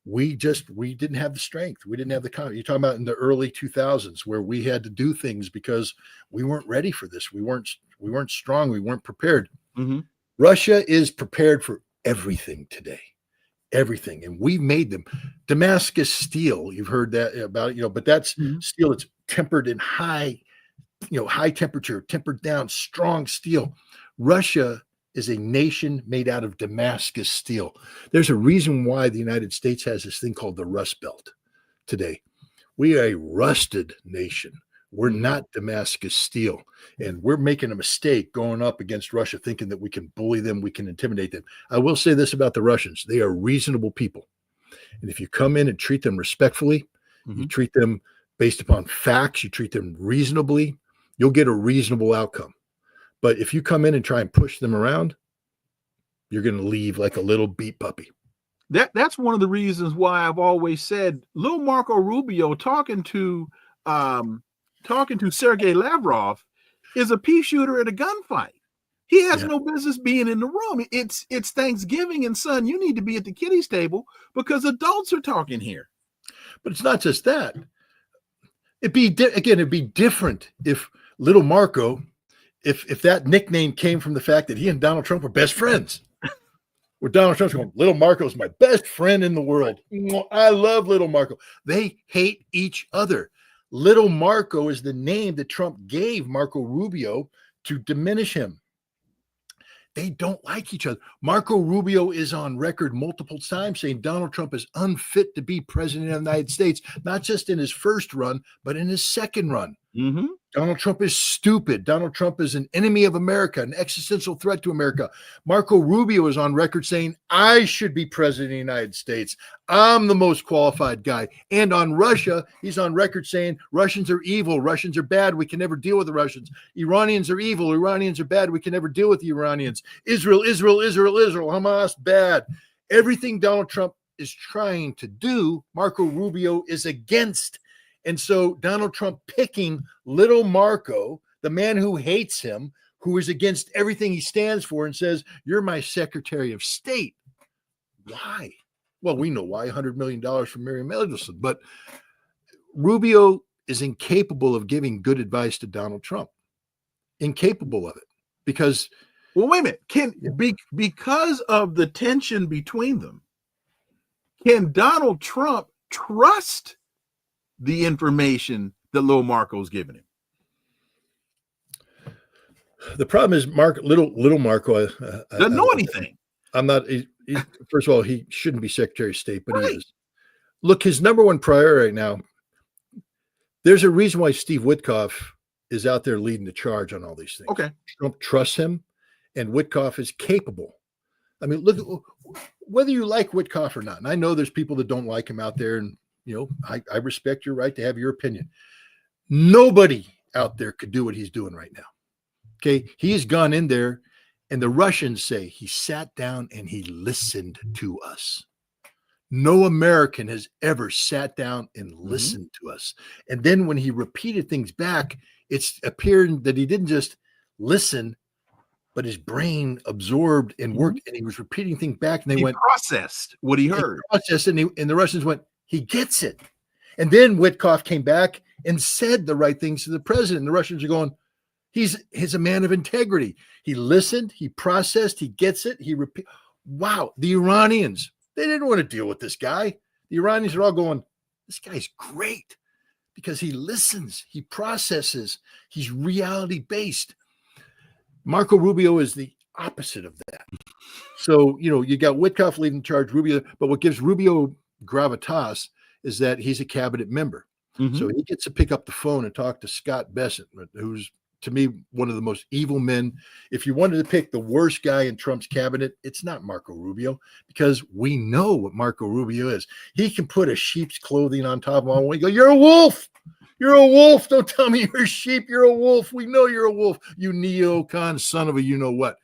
we didn't have the strength. We didn't have the confidence. You're talking about in the early 2000s where we had to do things because we weren't ready for this. We weren't strong. We weren't prepared. Russia is prepared for everything today. Everything. And we made them. Damascus steel, you've heard that about it, but that's steel that's tempered in high temperature, tempered down, strong steel. Russia is a nation made out of Damascus steel. There's a reason why the United States has this thing called the Rust Belt today. We are a rusted nation. We're not Damascus steel. And we're making a mistake going up against Russia, thinking that we can bully them, we can intimidate them. I will say this about the Russians. They are reasonable people. And if you come in and treat them respectfully, you treat them based upon facts, you treat them reasonably, you'll get a reasonable outcome. But if you come in and try and push them around, you're going to leave like a little beat puppy. That's one of the reasons why I've always said little Marco Rubio talking to Sergei Lavrov is a pea shooter at a gunfight, He has no business being in the room. It's Thanksgiving, and son, you need to be at the kiddies table because adults are talking here. But it's not just that. It'd be different if little Marco, if that nickname came from the fact that he and Donald Trump were best friends. Where Donald Trump's going, little Marco is my best friend in the world. I love little Marco. They hate each other. Little Marco is the name that Trump gave Marco Rubio to diminish him. They don't like each other. Marco Rubio is on record multiple times saying Donald Trump is unfit to be president of the United States, not just in his first run, but in his second run. Mm-hmm. Donald Trump is stupid. Donald Trump is an enemy of America, an existential threat to America. Marco Rubio is on record saying, I should be president of the United States. I'm the most qualified guy. And on Russia, he's on record saying, Russians are evil. Russians are bad. We can never deal with the Russians. Iranians are evil. Iranians are bad. We can never deal with the Iranians. Israel, Hamas, bad. Everything Donald Trump is trying to do, Marco Rubio is against. And so Donald Trump picking little Marco, the man who hates him, who is against everything he stands for and says, you're my Secretary of State. Why? Well, we know why, $100 million from Mary Mendelsohn. But Rubio is incapable of giving good advice to Donald Trump. Incapable of it. Because... Well, wait a minute. Because of the tension between them, can Donald Trump trust the information that little Marco's giving him? The problem is little Marco doesn't know anything. I'm not. First of all, he shouldn't be Secretary of State, but he is. Look, his number one priority right now. There's a reason why Steve Witkoff is out there leading the charge on all these things. Okay, Trump trusts him, and Witkoff is capable. I mean, look, whether you like Witkoff or not, and I know there's people that don't like him out there, and I respect your right to have your opinion. Nobody out there could do what he's doing right now. Okay. He's gone in there, and the Russians say he sat down and he listened to us. No American has ever sat down and listened to us. And then when he repeated things back, it's appeared that he didn't just listen, but his brain absorbed and worked, and he was repeating things back, and he processed what he heard. Processed, and the Russians went, he gets it. And then Witkoff came back and said the right things to the president. The Russians are going, he's a man of integrity. He listened, he processed, he gets it. Wow. The Iranians, they didn't want to deal with this guy. The Iranians are all going, this guy's great because he listens, he processes, he's reality-based. Marco Rubio is the opposite of that. So, you got Witkoff leading charge, Rubio, but what gives Rubio gravitas is that he's a cabinet member. Mm-hmm. So he gets to pick up the phone and talk to Scott Bessent, who's, to me, one of the most evil men. If you wanted to pick the worst guy in Trump's cabinet, it's not Marco Rubio, because we know what Marco Rubio is. He can put a sheep's clothing on top of him and go, you're a wolf. You're a wolf. Don't tell me you're a sheep. You're a wolf. We know you're a wolf. You neocon son of a you-know-what.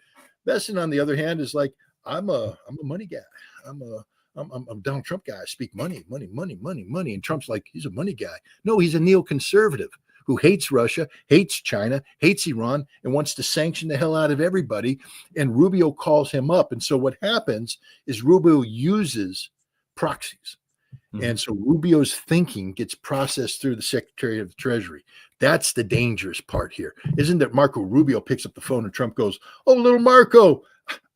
Bessent, on the other hand, is like, I'm a money guy. I'm a Donald Trump guy. I speak money. And Trump's like, he's a money guy. No, he's a neoconservative who hates Russia, hates China, hates Iran, and wants to sanction the hell out of everybody. And Rubio calls him up. And so what happens is Rubio uses proxies. Mm-hmm. And so Rubio's thinking gets processed through the Secretary of the Treasury. That's the dangerous part here. Isn't that Marco Rubio picks up the phone and Trump goes, oh, little Marco,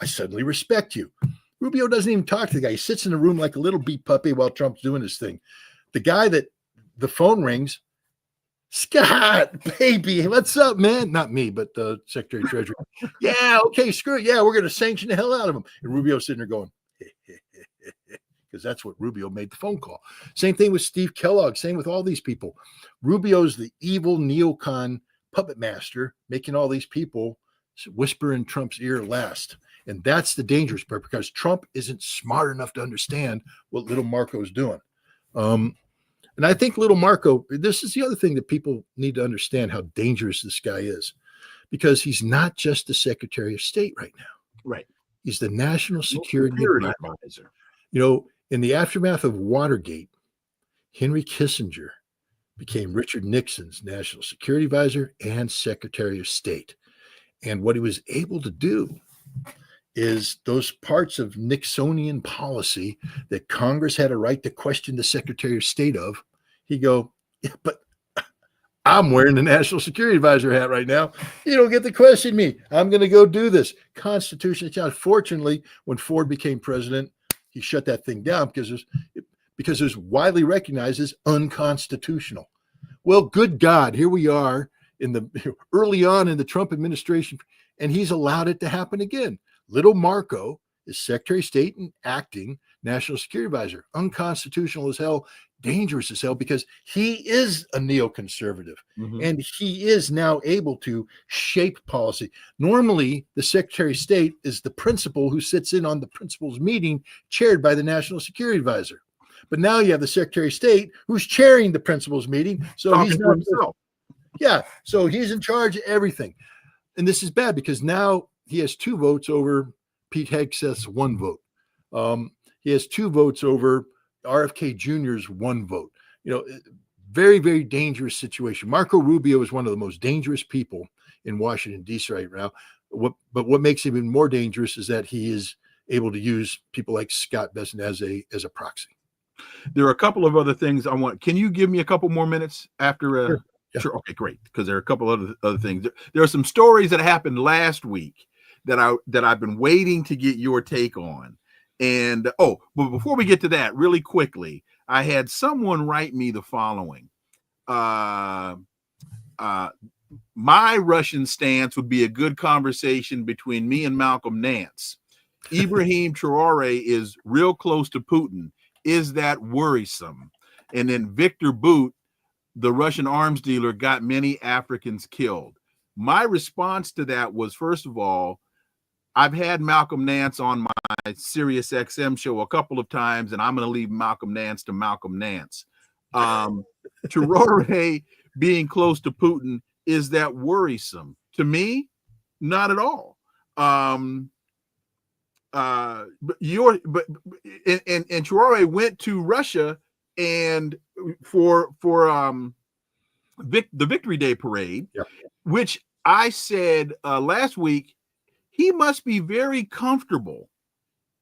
I suddenly respect you. Rubio doesn't even talk to the guy. He sits in the room like a little beat puppy while Trump's doing his thing. The guy that the phone rings, Scott, baby, what's up, man? Not me, but the Secretary of Treasury. Yeah, okay, screw it. Yeah, we're going to sanction the hell out of him. And Rubio's sitting there going, because that's what Rubio made the phone call. Same thing with Steve Kellogg. Same with all these people. Rubio's the evil neocon puppet master, making all these people whisper in Trump's ear last. And that's the dangerous part, because Trump isn't smart enough to understand what little Marco's doing. And I think little Marco, this is the other thing that people need to understand, how dangerous this guy is, because he's not just the Secretary of State right now. Right. He's the National Security Advisor. In the aftermath of Watergate, Henry Kissinger became Richard Nixon's National Security Advisor and Secretary of State. And what he was able to do is those parts of Nixonian policy that Congress had a right to question the Secretary of State of, he go, yeah, but I'm wearing the National Security Advisor hat right now. You don't get to question me. I'm going to go do this. Constitutional challenge. Fortunately, when Ford became president, he shut that thing down because it was widely recognized as unconstitutional. Well, good God, here we are early on in the Trump administration, and he's allowed it to happen again. Little Marco is Secretary of State and acting National Security Advisor. Unconstitutional as hell, dangerous as hell, because he is a neoconservative, and he is now able to shape policy. Normally, the Secretary of State is the principal who sits in on the principal's meeting chaired by the National Security Advisor. But now you have the Secretary of State who's chairing the principal's meeting. So he's not himself. Yeah. So he's in charge of everything. And this is bad because now he has 2 votes over Pete Hegseth's 1 vote. He has 2 votes over RFK Jr.'s 1 vote. Very, very dangerous situation. Marco Rubio is one of the most dangerous people in Washington, D.C. right now. But what makes him even more dangerous is that he is able to use people like Scott Besson as a proxy. There are a couple of other things I want. Can you give me a couple more minutes after? Sure. Yeah. Sure. Okay, great. Because there are a couple other things. There are some stories that happened last week that I've been waiting to get your take on. And but before we get to that, really quickly, I had someone write me the following. My Russian stance would be a good conversation between me and Malcolm Nance. Ibrahim Traore is real close to Putin. Is that worrisome? And then Victor Boot, the Russian arms dealer, got many Africans killed. My response to that was, first of all, I've had Malcolm Nance on my Sirius XM show a couple of times, and I'm going to leave Malcolm Nance to Malcolm Nance. Traore being close to Putin, is that worrisome? To me, not at all. But Traore went to Russia and for the Victory Day parade, which I said last week, he must be very comfortable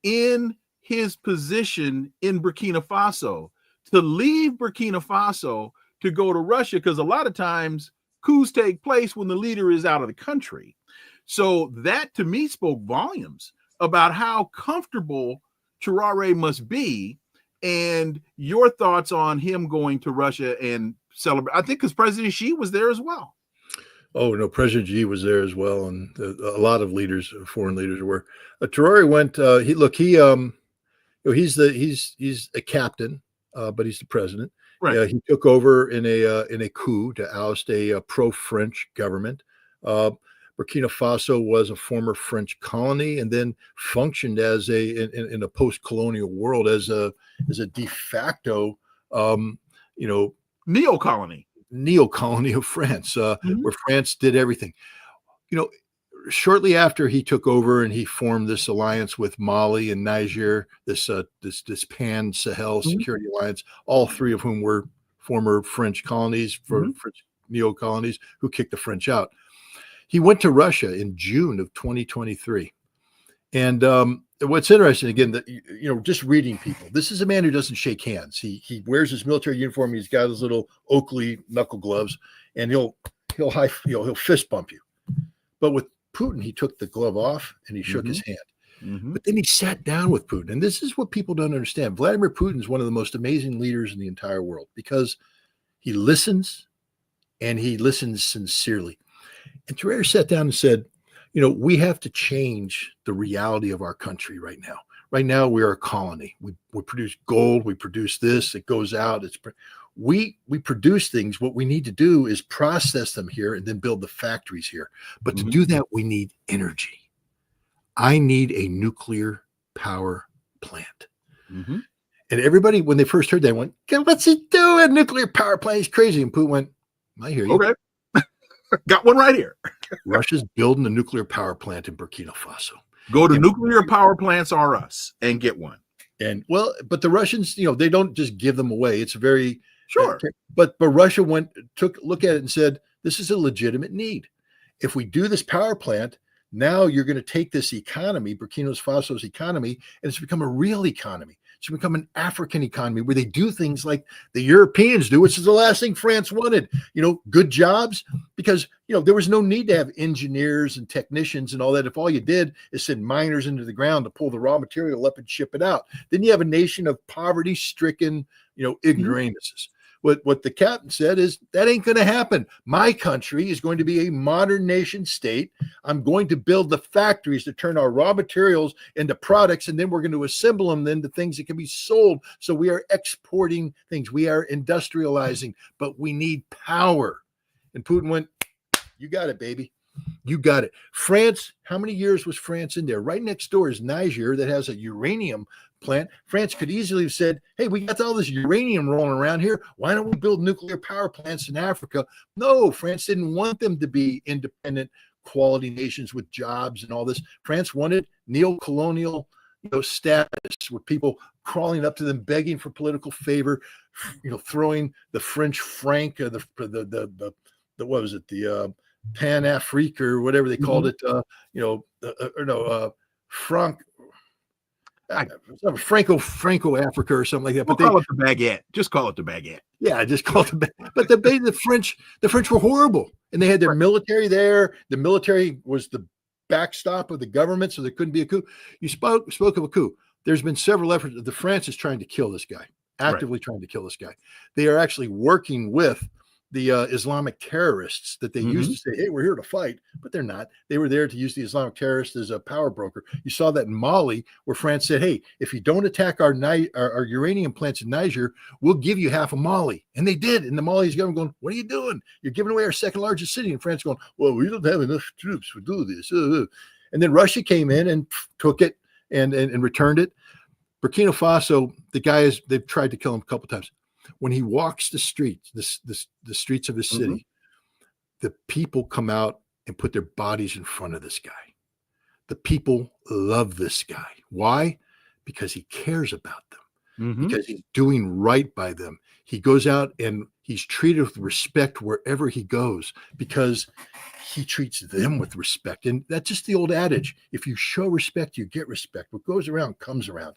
in his position in Burkina Faso to leave Burkina Faso to go to Russia, because a lot of times coups take place when the leader is out of the country. So that to me spoke volumes about how comfortable Traore must be, and your thoughts on him going to Russia and celebrate. I think because President Xi was there as well. Oh no, President Xi was there as well, and a lot of leaders, foreign leaders, were. Traore went. He's a captain, but he's the president. Right. He took over in a coup to oust a pro-French government. Burkina Faso was a former French colony, and then functioned as in a post-colonial world as a de facto, neo-colony of France, where France did everything. Shortly after he took over and he formed this alliance with Mali and Niger, this Pan-Sahel Security Alliance, all 3 of whom were former French colonies, French neo-colonies who kicked the French out. He went to Russia in June of 2023. And what's interesting, again, that just reading people, this is a man who doesn't shake hands. He wears his military uniform. He's got his little Oakley knuckle gloves, and he'll fist bump you. But with Putin, he took the glove off and he shook his hand. But then he sat down with Putin. And this is what people don't understand. Vladimir Putin is one of the most amazing leaders in the entire world, because he listens, and he listens sincerely. And Traore sat down and said, we have to change the reality of our country right now. Right now, we are a colony. We produce gold. We produce this. It goes out. We produce things. What we need to do is process them here and then build the factories here. But to do that, we need energy. I need a nuclear power plant. And everybody, when they first heard that, went, what's he doing? Nuclear power plant is crazy. And Putin went, I hear you. Okay. Got one right here. Russia's building a nuclear power plant in Burkina Faso. Go to Nuclear Power Plants R Us and get one. And but the Russians, they don't just give them away. It's very sure. But Russia took a look at it and said, this is a legitimate need. if we do this power plant, now you're going to take this economy, Burkina Faso's economy, and it's become a real economy. It's become an African economy where they do things like the Europeans do, which is the last thing France wanted. Good jobs, because, there was no need to have engineers and technicians and all that. If all you did is send miners into the ground to pull the raw material up and ship it out, then you have a nation of poverty-stricken, ignoramuses. What the captain said is that ain't going to happen. My country is going to be a modern nation state. I'm going to build the factories to turn our raw materials into products, and then we're going to assemble them into things that can be sold. So we are exporting things. We are industrializing, but we need power. And Putin went, you got it, baby. You got it. France, how many years was France in there? Right next door is Niger that has a uranium plant. France could easily have said, hey, we got all this uranium rolling around here. Why don't we build nuclear power plants in Africa? No, France didn't want them to be independent, quality nations with jobs and all this. France wanted neo-colonial status with people crawling up to them, begging for political favor, throwing the French franc, the what was it, the Pan-Afrique or whatever they called it, franc. Franco Africa or something like that. But call it the baguette. Just call it the baguette. Yeah, just call it the baguette. But the French were horrible, and they had their military there. The military was the backstop of the government, so there couldn't be a coup. You spoke of a coup. There's been several efforts. The France is trying to kill this guy, actively trying to kill this guy. They are actually working with the Islamic terrorists that they used to say, hey, we're here to fight, but they're not. They were there to use the Islamic terrorists as a power broker. You saw that in Mali, where France said, hey, if you don't attack our uranium plants in Niger, we'll give you half of Mali. And they did. And the Mali's government going, what are you doing? You're giving away our second largest city. And France going, well, we don't have enough troops to do this. And then Russia came in and took it and returned it. Burkina Faso, they've tried to kill him a couple times. When he walks the streets, the streets of his city, the people come out and put their bodies in front of this guy. The people love this guy. Why? Because he cares about them, because he's doing right by them. He goes out and he's treated with respect wherever he goes because he treats them with respect. And that's just the old adage. If you show respect, you get respect. What goes around comes around.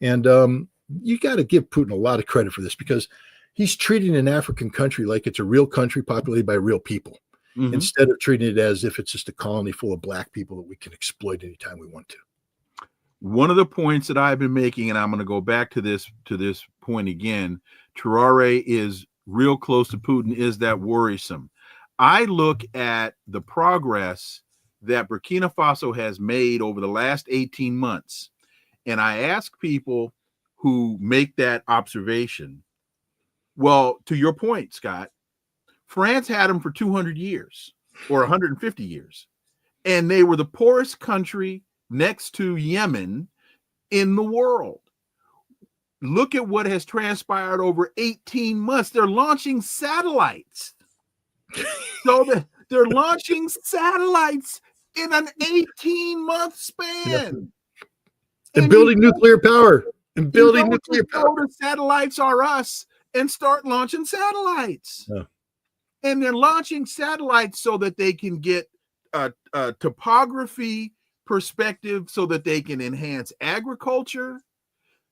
And you got to give Putin a lot of credit for this, because he's treating an African country like it's a real country populated by real people, instead of treating it as if it's just a colony full of black people that we can exploit anytime we want to. One of the points that I've been making, and I'm going to go back to this point again, Traore is real close to Putin. Is that worrisome? I look at the progress that Burkina Faso has made over the last 18 months, and I ask people who make that observation, well, to your point, Scott, France had them for 200 years or 150 years, and they were the poorest country next to Yemen in the world. Look at what has transpired over 18 months. They're launching satellites. They're launching satellites in an 18-month span. And building nuclear power. And building nuclear power. Satellites are us, and start launching satellites. Yeah. And they're launching satellites so that they can get a topography perspective, so that they can enhance agriculture.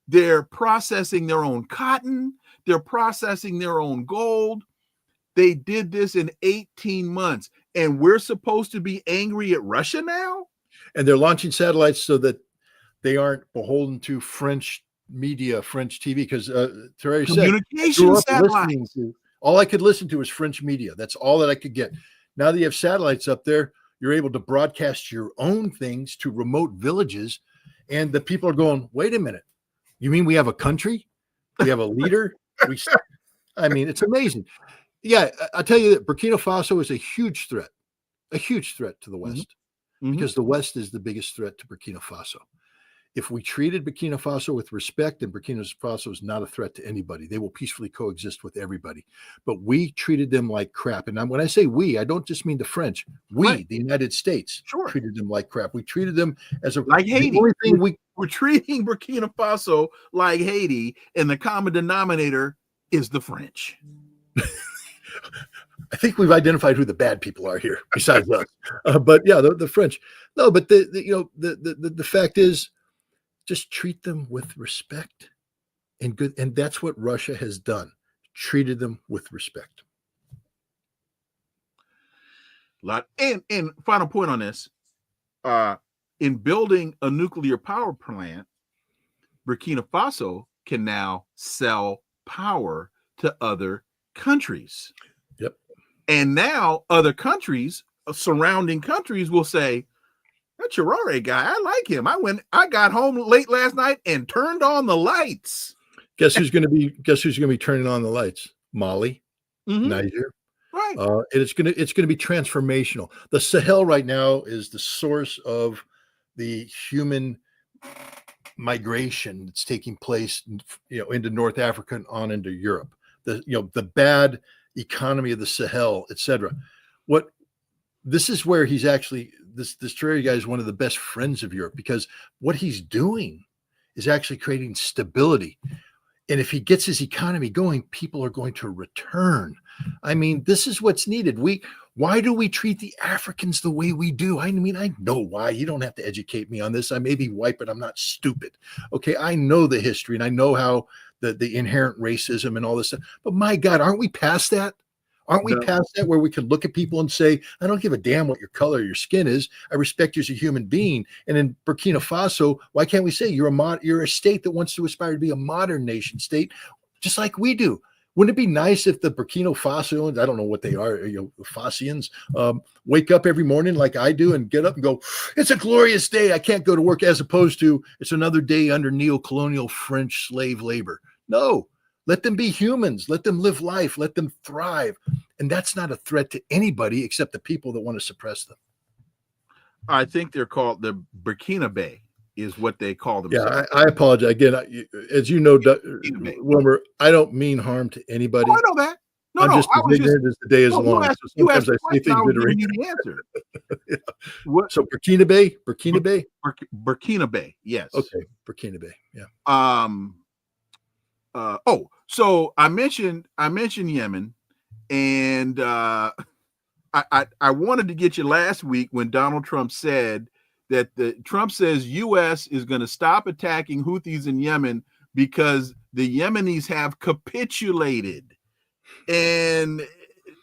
They're processing their own cotton. They're processing their own gold. They did this in 18 months, and we're supposed to be angry at Russia now? And they're launching satellites so that they aren't beholden to French media, French TV, because Terry said, communication satellites. All I could listen to was French media. That's all that I could get. Now that you have satellites up there, you're able to broadcast your own things to remote villages, and the people are going, wait a minute, you mean we have a country? We have a leader? It's amazing. Yeah, I'll tell you that Burkina Faso is a huge threat to the West, because the West is the biggest threat to Burkina Faso. If we treated Burkina Faso with respect, then Burkina Faso is not a threat to anybody. They will peacefully coexist with everybody. But we treated them like crap. And when I say we, I don't just mean the French. We, the United States, treated them like crap. We treated them as like Haiti. Only thing we're treating Burkina Faso like Haiti, and the common denominator is the French. I think we've identified who the bad people are here, besides us. But yeah, the French. No, but the fact is, just treat them with respect and good. And that's what Russia has done. Treated them with respect. And final point on this, in building a nuclear power plant, Burkina Faso can now sell power to other countries. Yep. And now other countries, surrounding countries, will say, that Traore guy, I like him. I got home late last night and turned on the lights. Guess who's going to be turning on the lights? Mali, Niger. Right. And it's going to be transformational. The Sahel right now is the source of the human migration that's taking place, into North Africa and on into Europe. The bad economy of the Sahel, etc. This is where he's actually, this Traore guy is one of the best friends of Europe, because what he's doing is actually creating stability. And if he gets his economy going, people are going to return. I mean, this is what's needed. Why do we treat the Africans the way we do? I mean, I know why. You don't have to educate me on this. I may be white, but I'm not stupid. Okay, I know the history and I know how the inherent racism and all this stuff. But my God, aren't we past that? Aren't we past that, where we can look at people and say, I don't give a damn what your color or your skin is. I respect you as a human being. And in Burkina Faso, why can't we say you're a state that wants to aspire to be a modern nation state, just like we do? Wouldn't it be nice if the Burkina Faso, I don't know what they are, Fasians, wake up every morning like I do and get up and go, it's a glorious day, I can't go to work, as opposed to it's another day under neo-colonial French slave labor. No. Let them be humans. Let them live life. Let them thrive. And that's not a threat to anybody except the people that want to suppress them. I think they're called the Burkina Bay is what they call them. Yeah, I apologize. Again, as you know, Wilmer, I don't mean harm to anybody. Oh, I know that. I'm just as ignorant as the day is long. Sometimes I say things that are ignorant. Yeah. So Burkina Bay? Burkina Bay, yes. Okay, Burkina Bay, yeah. So I mentioned Yemen, and I wanted to get you last week when Donald Trump said that Trump says U.S. is going to stop attacking Houthis in Yemen because the Yemenis have capitulated. And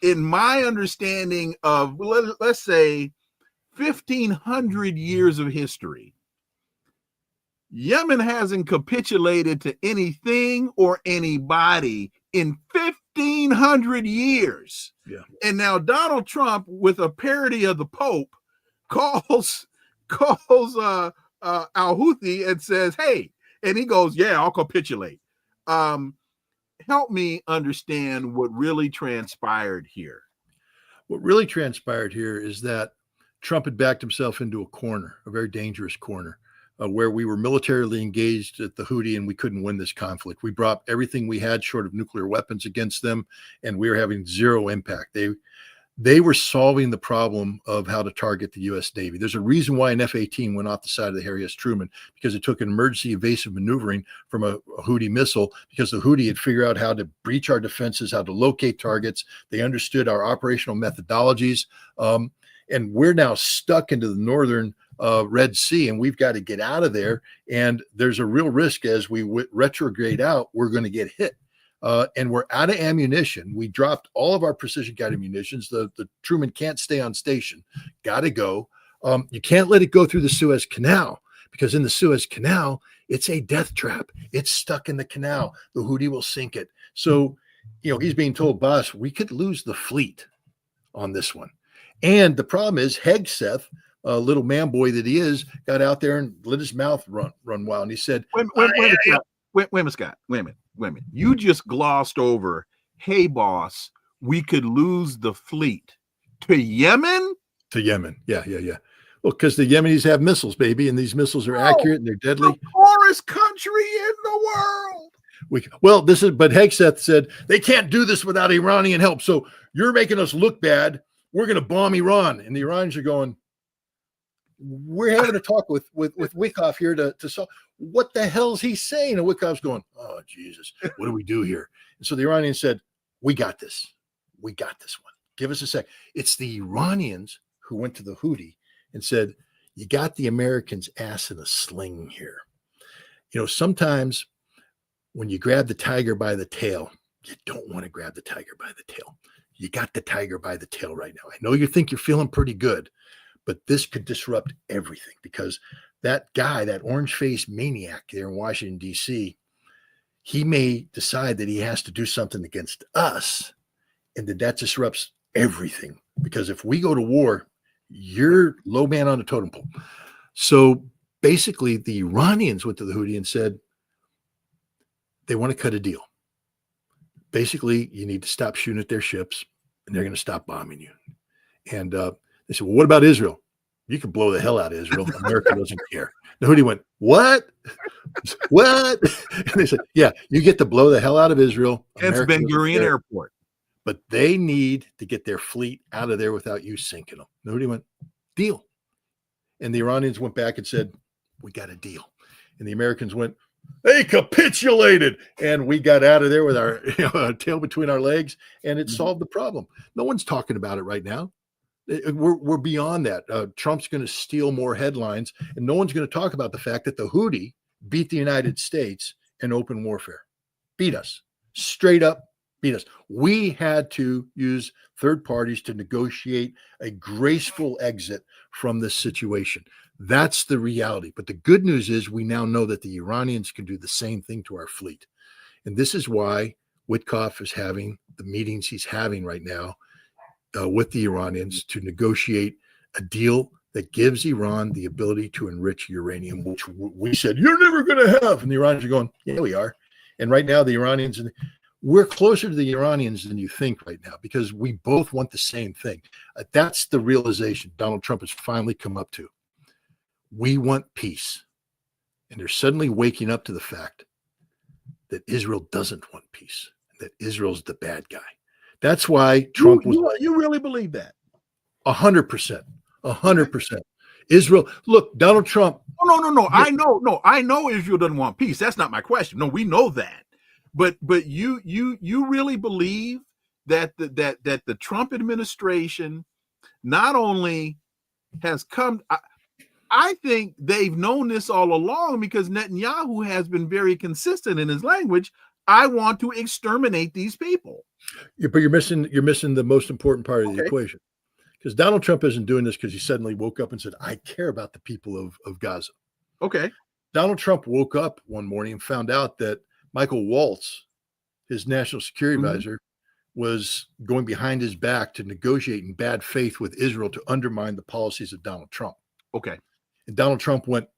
in my understanding of, let's say, 1,500 years of history, Yemen hasn't capitulated to anything or anybody in 1,500 years. Yeah. And now Donald Trump, with a parody of the Pope, calls al-Houthi and says, hey, and he goes, yeah, I'll capitulate. Help me understand what really transpired here. What really transpired here is that Trump had backed himself into a corner, a very dangerous corner, where we were militarily engaged at the Houthi and we couldn't win this conflict. We brought everything we had short of nuclear weapons against them, and we were having zero impact. They were solving the problem of how to target the U.S. Navy. There's a reason why an F-18 went off the side of the Harry S. Truman, because it took an emergency evasive maneuvering from a Houthi missile, because the Houthi had figured out how to breach our defenses, how to locate targets. They understood our operational methodologies. And we're now stuck into the northern Red Sea, and we've got to get out of there. And there's a real risk as we retrograde out, we're going to get hit. And we're out of ammunition. We dropped all of our precision guided munitions. The Truman can't stay on station. Got to go. You can't let it go through the Suez Canal, because in the Suez Canal, it's a death trap. It's stuck in the canal. The Houthi will sink it. So, he's being told, boss, we could lose the fleet on this one. And the problem is Hegseth, a little man boy that he is, got out there and let his mouth run wild. And he said, wait a minute, Scott. Wait a minute. You just glossed over, hey, boss, we could lose the fleet to Yemen? To Yemen. Yeah. Well, because the Yemenis have missiles, baby, and these missiles are accurate and they're deadly. The poorest country in the world. But Hegseth said they can't do this without Iranian help. So you're making us look bad. We're going to bomb Iran. And the Iranians are going, we're having a talk with Wickoff here to solve. What the hell's he saying? And Wickoff's going, oh, Jesus, what do we do here? And so the Iranians said, we got this. We got this one. Give us a sec. It's the Iranians who went to the Houthi and said, you got the Americans' ass in a sling here. Sometimes when you grab the tiger by the tail, you don't want to grab the tiger by the tail. You got the tiger by the tail right now. I know you think you're feeling pretty good, but this could disrupt everything because that guy, that orange-faced maniac there in Washington, D.C., he may decide that he has to do something against us, and that disrupts everything. Because if we go to war, you're low man on the totem pole. So basically, the Iranians went to the Houthi and said they want to cut a deal. Basically, you need to stop shooting at their ships, and they're going to stop bombing you. And they said, well, what about Israel? You can blow the hell out of Israel. America doesn't care. The Houthi went, what? What? And they said, yeah, you get to blow the hell out of Israel. It's Ben Gurion Airport. But they need to get their fleet out of there without you sinking them. The Houthi went, deal. And the Iranians went back and said, we got a deal. And the Americans went, they capitulated. And we got out of there with our, our tail between our legs, and it solved the problem. No one's talking about it right now. We're beyond that. Trump's going to steal more headlines, and no one's going to talk about the fact that the Houthi beat the United States in open warfare. Beat us. Straight up beat us. We had to use third parties to negotiate a graceful exit from this situation. That's the reality. But the good news is we now know that the Iranians can do the same thing to our fleet. And this is why Witkoff is having the meetings he's having right now with the Iranians to negotiate a deal that gives Iran the ability to enrich uranium, which we said, you're never going to have. And the Iranians are going, yeah, we are. And right now, the Iranians, we're closer to the Iranians than you think right now, because we both want the same thing. That's the realization Donald Trump has finally come up to. We want peace. And they're suddenly waking up to the fact that Israel doesn't want peace, that Israel's the bad guy. That's why Trump you really believe that? 100%. 100%. Israel, look, Donald Trump. No. I know Israel doesn't want peace. That's not my question. No, we know that. But you really believe that the Trump administration not only has come, I think they've known this all along, because Netanyahu has been very consistent in his language. I want to exterminate these people. Yeah, but you're missing the most important part of the equation. Because Donald Trump isn't doing this because he suddenly woke up and said, I care about the people of Gaza. Okay. Donald Trump woke up one morning and found out that Michael Waltz, his national security advisor, was going behind his back to negotiate in bad faith with Israel to undermine the policies of Donald Trump. Okay. And Donald Trump went,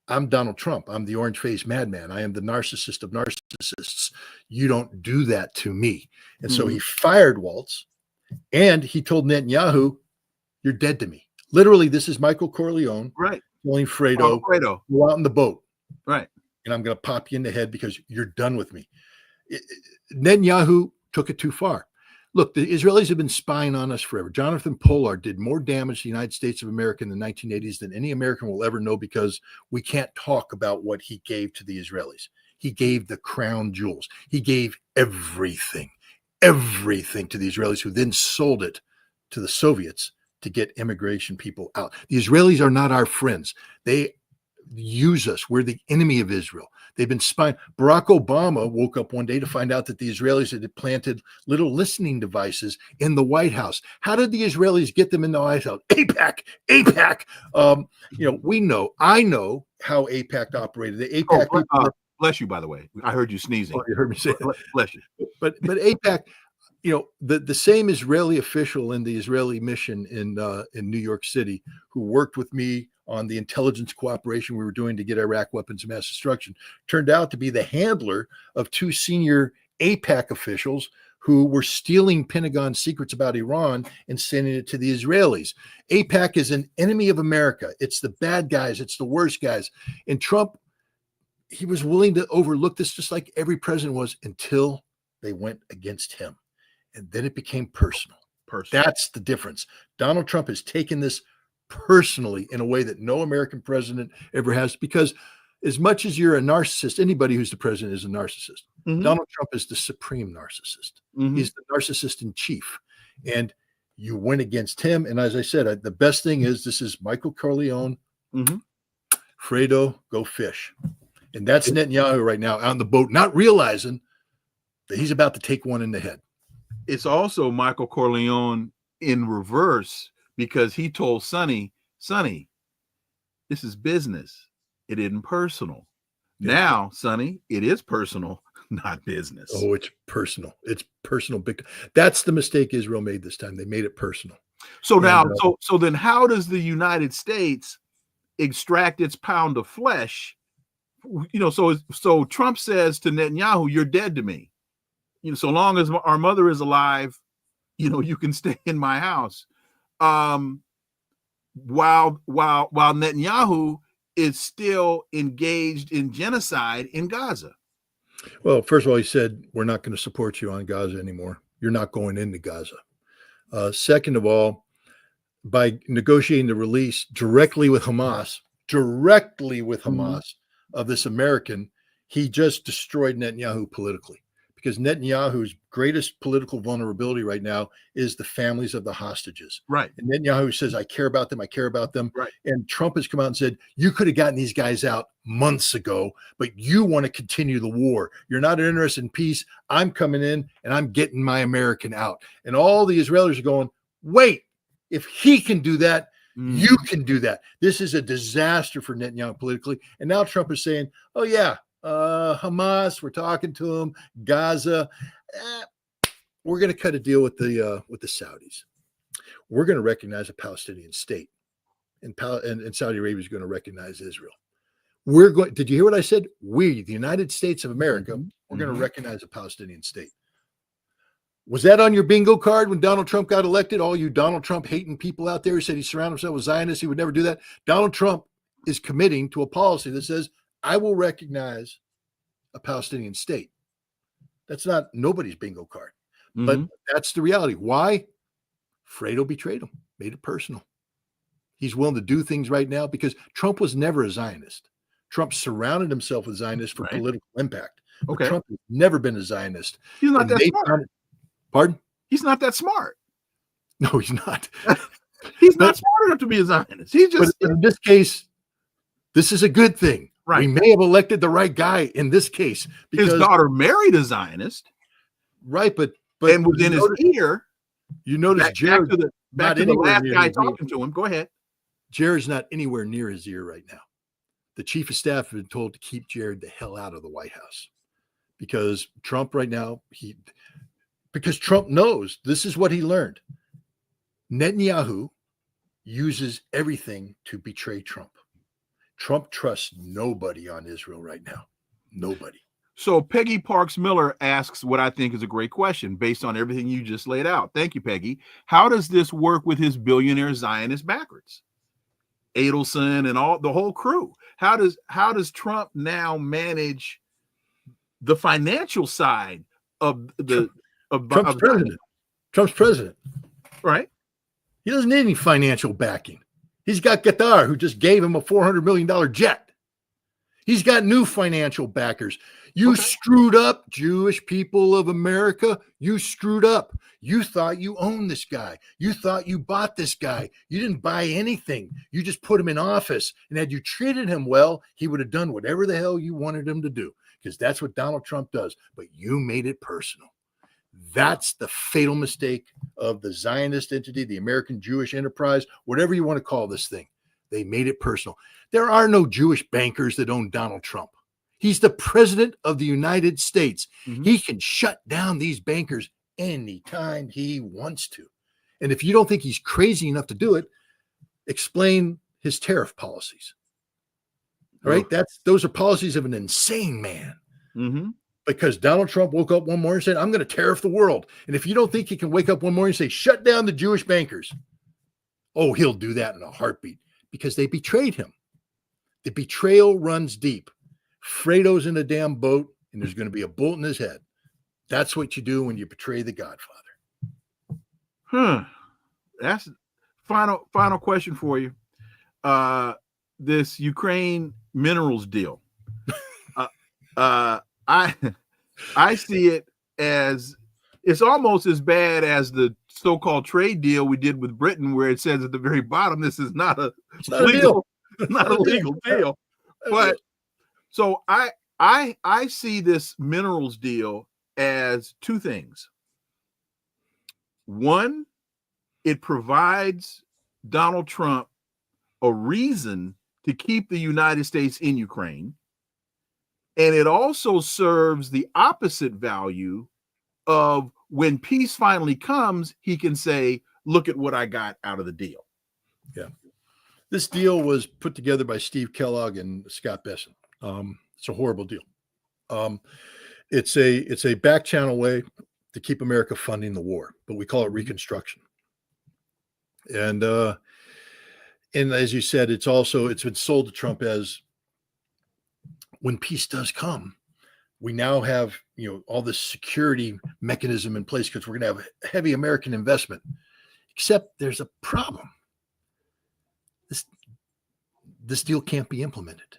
I'm Donald Trump. I'm the orange-faced madman. I am the narcissist of narcissists. You don't do that to me. And so he fired Waltz, and he told Netanyahu, you're dead to me. Literally, this is Michael Corleone, right, telling Fredo, go out in the boat. Right. And I'm going to pop you in the head because you're done with me. Netanyahu took it too far. Look, the Israelis have been spying on us forever. Jonathan Pollard did more damage to the United States of America in the 1980s than any American will ever know, because we can't talk about what he gave to the Israelis. He gave the crown jewels. He gave everything to the Israelis, who then sold it to the Soviets to get immigration people out. The Israelis are not our friends. They use us. We're the enemy of Israel. They've been spying. Barack Obama woke up one day to find out that the Israelis had planted little listening devices in the White House. How did the Israelis get them in the White House? AIPAC. I know how AIPAC operated. The AIPAC. Bless you, by the way. I heard you sneezing. Oh, you heard me say that. Bless you. But AIPAC, the same Israeli official in the Israeli mission in New York City, who worked with me on the intelligence cooperation we were doing to get Iraq weapons of mass destruction, turned out to be the handler of two senior AIPAC officials who were stealing Pentagon secrets about Iran and sending it to the Israelis. AIPAC is an enemy of America. It's the bad guys. It's the worst guys. And Trump, he was willing to overlook this, just like every president was, until they went against him. And then it became personal. That's the difference. Donald Trump has taken this personally in a way that no American president ever has, because as much as you're a narcissist, anybody who's the president is a narcissist. Donald Trump is the supreme narcissist. He's the narcissist in chief. And you went against him. And as I said, the best thing is this is Michael Corleone. Mm-hmm. Fredo, go fish. And that's Netanyahu right now on the boat, not realizing that he's about to take one in the head. It's also Michael Corleone in reverse, because he told Sonny, this is business. It isn't personal. Yeah. Now, Sonny, it is personal, not business. Oh, it's personal. It's personal. That's the mistake Israel made this time. They made it personal. So now, so then how does the United States extract its pound of flesh? So Trump says to Netanyahu, you're dead to me. So long as our mother is alive, you can stay in my house. While Netanyahu is still engaged in genocide in Gaza. Well, first of all, he said, we're not going to support you on Gaza anymore. You're not going into Gaza. Second of all, by negotiating the release directly with Hamas of this American, he just destroyed Netanyahu politically. Because Netanyahu's greatest political vulnerability right now is the families of the hostages. Right. And Netanyahu says, I care about them. I care about them. Right. And Trump has come out and said, you could have gotten these guys out months ago, but you want to continue the war. You're not interested in peace. I'm coming in and I'm getting my American out. And all the Israelis are going, wait, if he can do that, you can do that. This is a disaster for Netanyahu politically. And now Trump is saying, oh, yeah. Hamas, we're talking to them. Gaza, we're going to cut a deal with the Saudis. We're going to recognize a Palestinian state, and Saudi Arabia is going to recognize Israel. Did you hear what I said? We, the United States of America, we're going to recognize a Palestinian state. Was that on your bingo card when Donald Trump got elected? All you Donald Trump hating people out there who said he surrounded himself with Zionists, he would never do that. Donald Trump is committing to a policy that says, I will recognize a Palestinian state. That's not nobody's bingo card, but that's the reality. Why? Fredo betrayed him, made it personal. He's willing to do things right now because Trump was never a Zionist. Trump surrounded himself with Zionists for political impact. But Trump has never been a Zionist. He's not that smart. Pardon? He's not that smart. No, he's not. He's not smart enough to be a Zionist. He's just in this case, this is a good thing. Right. We may have elected the right guy in this case because his daughter married a Zionist. Right, but and within his ear, you notice Jared back to the last guy talking to him. Go ahead. Jared's not anywhere near his ear right now. The chief of staff has been told to keep Jared the hell out of the White House because Trump right now, because Trump knows this is what he learned. Netanyahu uses everything to betray Trump. Trump trusts nobody on Israel right now. Nobody. So Peggy Parks Miller asks what I think is a great question based on everything you just laid out. Thank you, Peggy. How does this work with his billionaire Zionist backers? Adelson and the whole crew. How does Trump now manage the financial side of Trump's president? Trump's president. Right. He doesn't need any financial backing. He's got Qatar, who just gave him a $400 million jet. He's got new financial backers. You screwed up, Jewish people of America. You screwed up. You thought you owned this guy. You thought you bought this guy. You didn't buy anything. You just put him in office. And had you treated him well, he would have done whatever the hell you wanted him to do, because that's what Donald Trump does. But you made it personal. That's the fatal mistake of the Zionist entity, the American Jewish enterprise, whatever you want to call this thing. They made it personal. There are no Jewish bankers that own Donald Trump. He's the president of the United States. He can shut down these bankers anytime he wants to. And if you don't think he's crazy enough to do it, explain his tariff policies. All right? Those are policies of an insane man. Because Donald Trump woke up one morning and said, I'm going to tariff the world. And if you don't think he can wake up one morning and say, shut down the Jewish bankers, oh, he'll do that in a heartbeat because they betrayed him. The betrayal runs deep. Fredo's in a damn boat and there's going to be a bullet in his head. That's what you do when you betray the Godfather. That's final question for you. This Ukraine minerals deal. I see it as it's almost as bad as the so-called trade deal we did with Britain, where it says at the very bottom, this is not a legal, not a legal deal. But so I see this minerals deal as two things. One, it provides Donald Trump a reason to keep the United States in Ukraine. And it also serves the opposite value of when peace finally comes, he can say, look at what I got out of the deal. Yeah. This deal was put together by Steve Kellogg and Scott Besson. It's a horrible deal. It's a back channel way to keep America funding the war, but we call it reconstruction. And as you said, it's been sold to Trump as, when peace does come, we now have, all this security mechanism in place because we're going to have heavy American investment. Except there's a problem. This deal can't be implemented.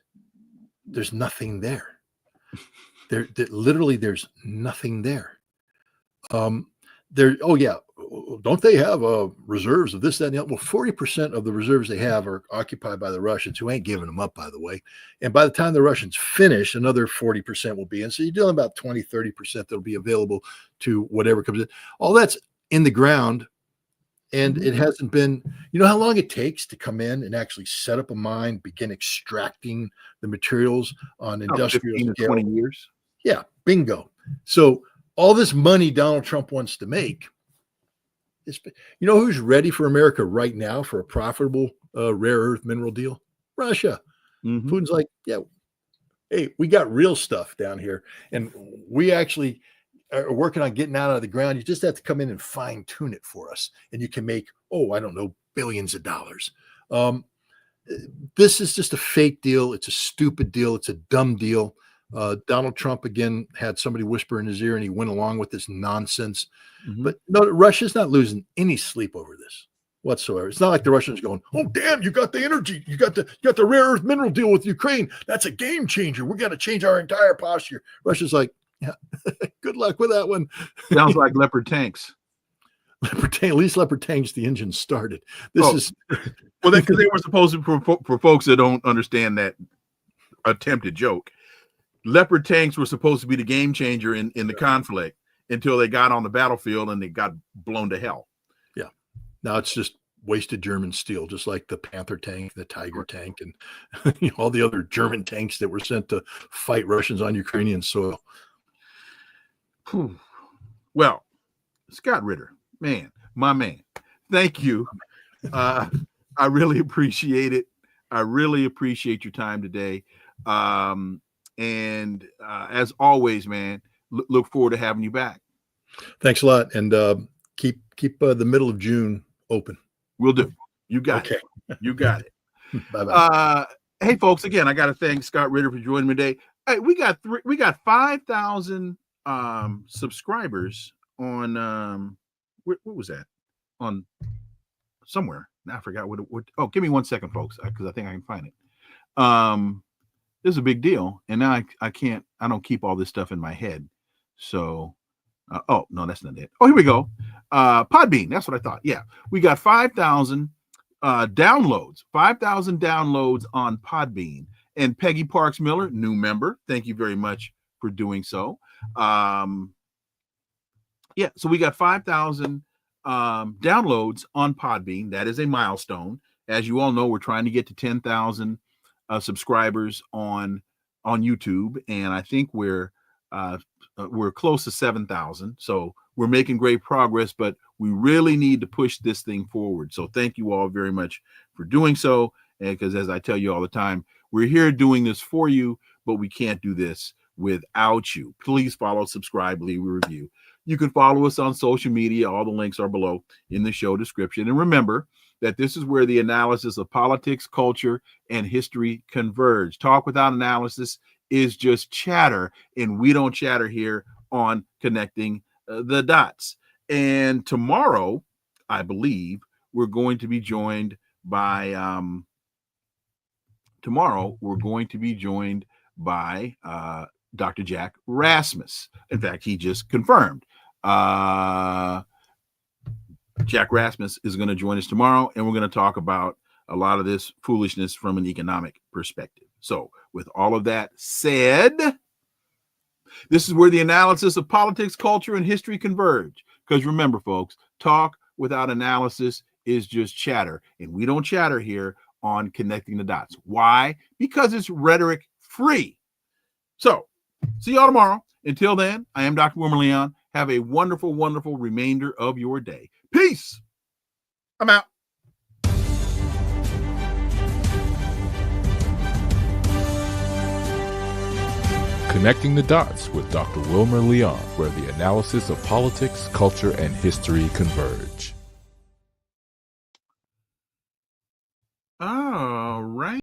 There's nothing there. Literally, there's nothing there. Oh yeah, don't they have reserves of this, that, and the other? Well, 40% of the reserves they have are occupied by the Russians, who ain't giving them up, by the way. And by the time the Russians finish, another 40% will be in. So you're dealing about 20, 30% that'll be available to whatever comes in. All that's in the ground. And it hasn't been, how long it takes to come in and actually set up a mine, begin extracting the materials on industrial 15 scale. to 20 years. Yeah, bingo. So all this money Donald Trump wants to make, who's ready for America right now for a profitable rare earth mineral deal? Russia. Mm-hmm. Putin's like, yeah, hey, we got real stuff down here, and we actually are working on getting out of the ground. You just have to come in and fine tune it for us, and you can make, billions of dollars. This is just a fake deal. It's a stupid deal. It's a dumb deal. Donald Trump, again, had somebody whisper in his ear, and he went along with this nonsense. Mm-hmm. But no, Russia's not losing any sleep over this whatsoever. It's not like the Russians going, oh, damn, you got the energy. You got the rare earth mineral deal with Ukraine. That's a game changer. We got to change our entire posture. Russia's like, yeah, good luck with that one. Sounds like Leopard tanks. At least Leopard tanks, the engine started. This is well, because they were supposed to, for folks that don't understand that attempted joke, Leopard tanks were supposed to be the game changer in the conflict until they got on the battlefield and they got blown to hell. Yeah. Now it's just wasted German steel, just like the Panther tank, the Tiger tank, and all the other German tanks that were sent to fight Russians on Ukrainian soil. Well, Scott Ritter, man, my man, thank you. I really appreciate it. I really appreciate your time today. And as always, man, look forward to having you back. Thanks a lot. And keep the middle of June open. We'll do. You got it. You got it. Bye-bye. Hey, folks, again, I got to thank Scott Ritter for joining me today. Hey, we got 5,000 subscribers on what was that? On somewhere. Now I forgot what. Oh, give me 1 second, folks, because I think I can find it. This is a big deal, and now I don't keep all this stuff in my head. So, oh no, that's not it. Oh, here we go. Podbean, that's what I thought. Yeah, we got 5,000 downloads. 5,000 downloads on Podbean. And Peggy Parks Miller, new member. Thank you very much for doing so. Yeah, so we got 5,000 downloads on Podbean. That is a milestone. As you all know, we're trying to get to 10,000 subscribers on YouTube, and I think we're close to 7,000. So we're making great progress, but we really need to push this thing forward. So thank you all very much for doing so. And because as I tell you all the time, we're here doing this for you, but we can't do this without you. Please follow, subscribe, leave a review. You can follow us on social media. All the links are below in the show description. And remember that this is where the analysis of politics, culture, and history converge. Talk without analysis is just chatter, and we don't chatter here on Connecting the Dots. And tomorrow, I believe, we're going to be joined by Dr. Jack Rasmus. In fact, he just confirmed Jack Rasmus is going to join us tomorrow, and we're going to talk about a lot of this foolishness from an economic perspective. So with all of that said, this is where the analysis of politics, culture, and history converge. Because remember, folks, talk without analysis is just chatter. And we don't chatter here on Connecting the Dots. Why? Because it's rhetoric free. So see y'all tomorrow. Until then, I am Dr. Wilmer Leon. Have a wonderful, wonderful remainder of your day. Peace. I'm out. Connecting the Dots with Dr. Wilmer Leon, where the analysis of politics, culture, and history converge. All right.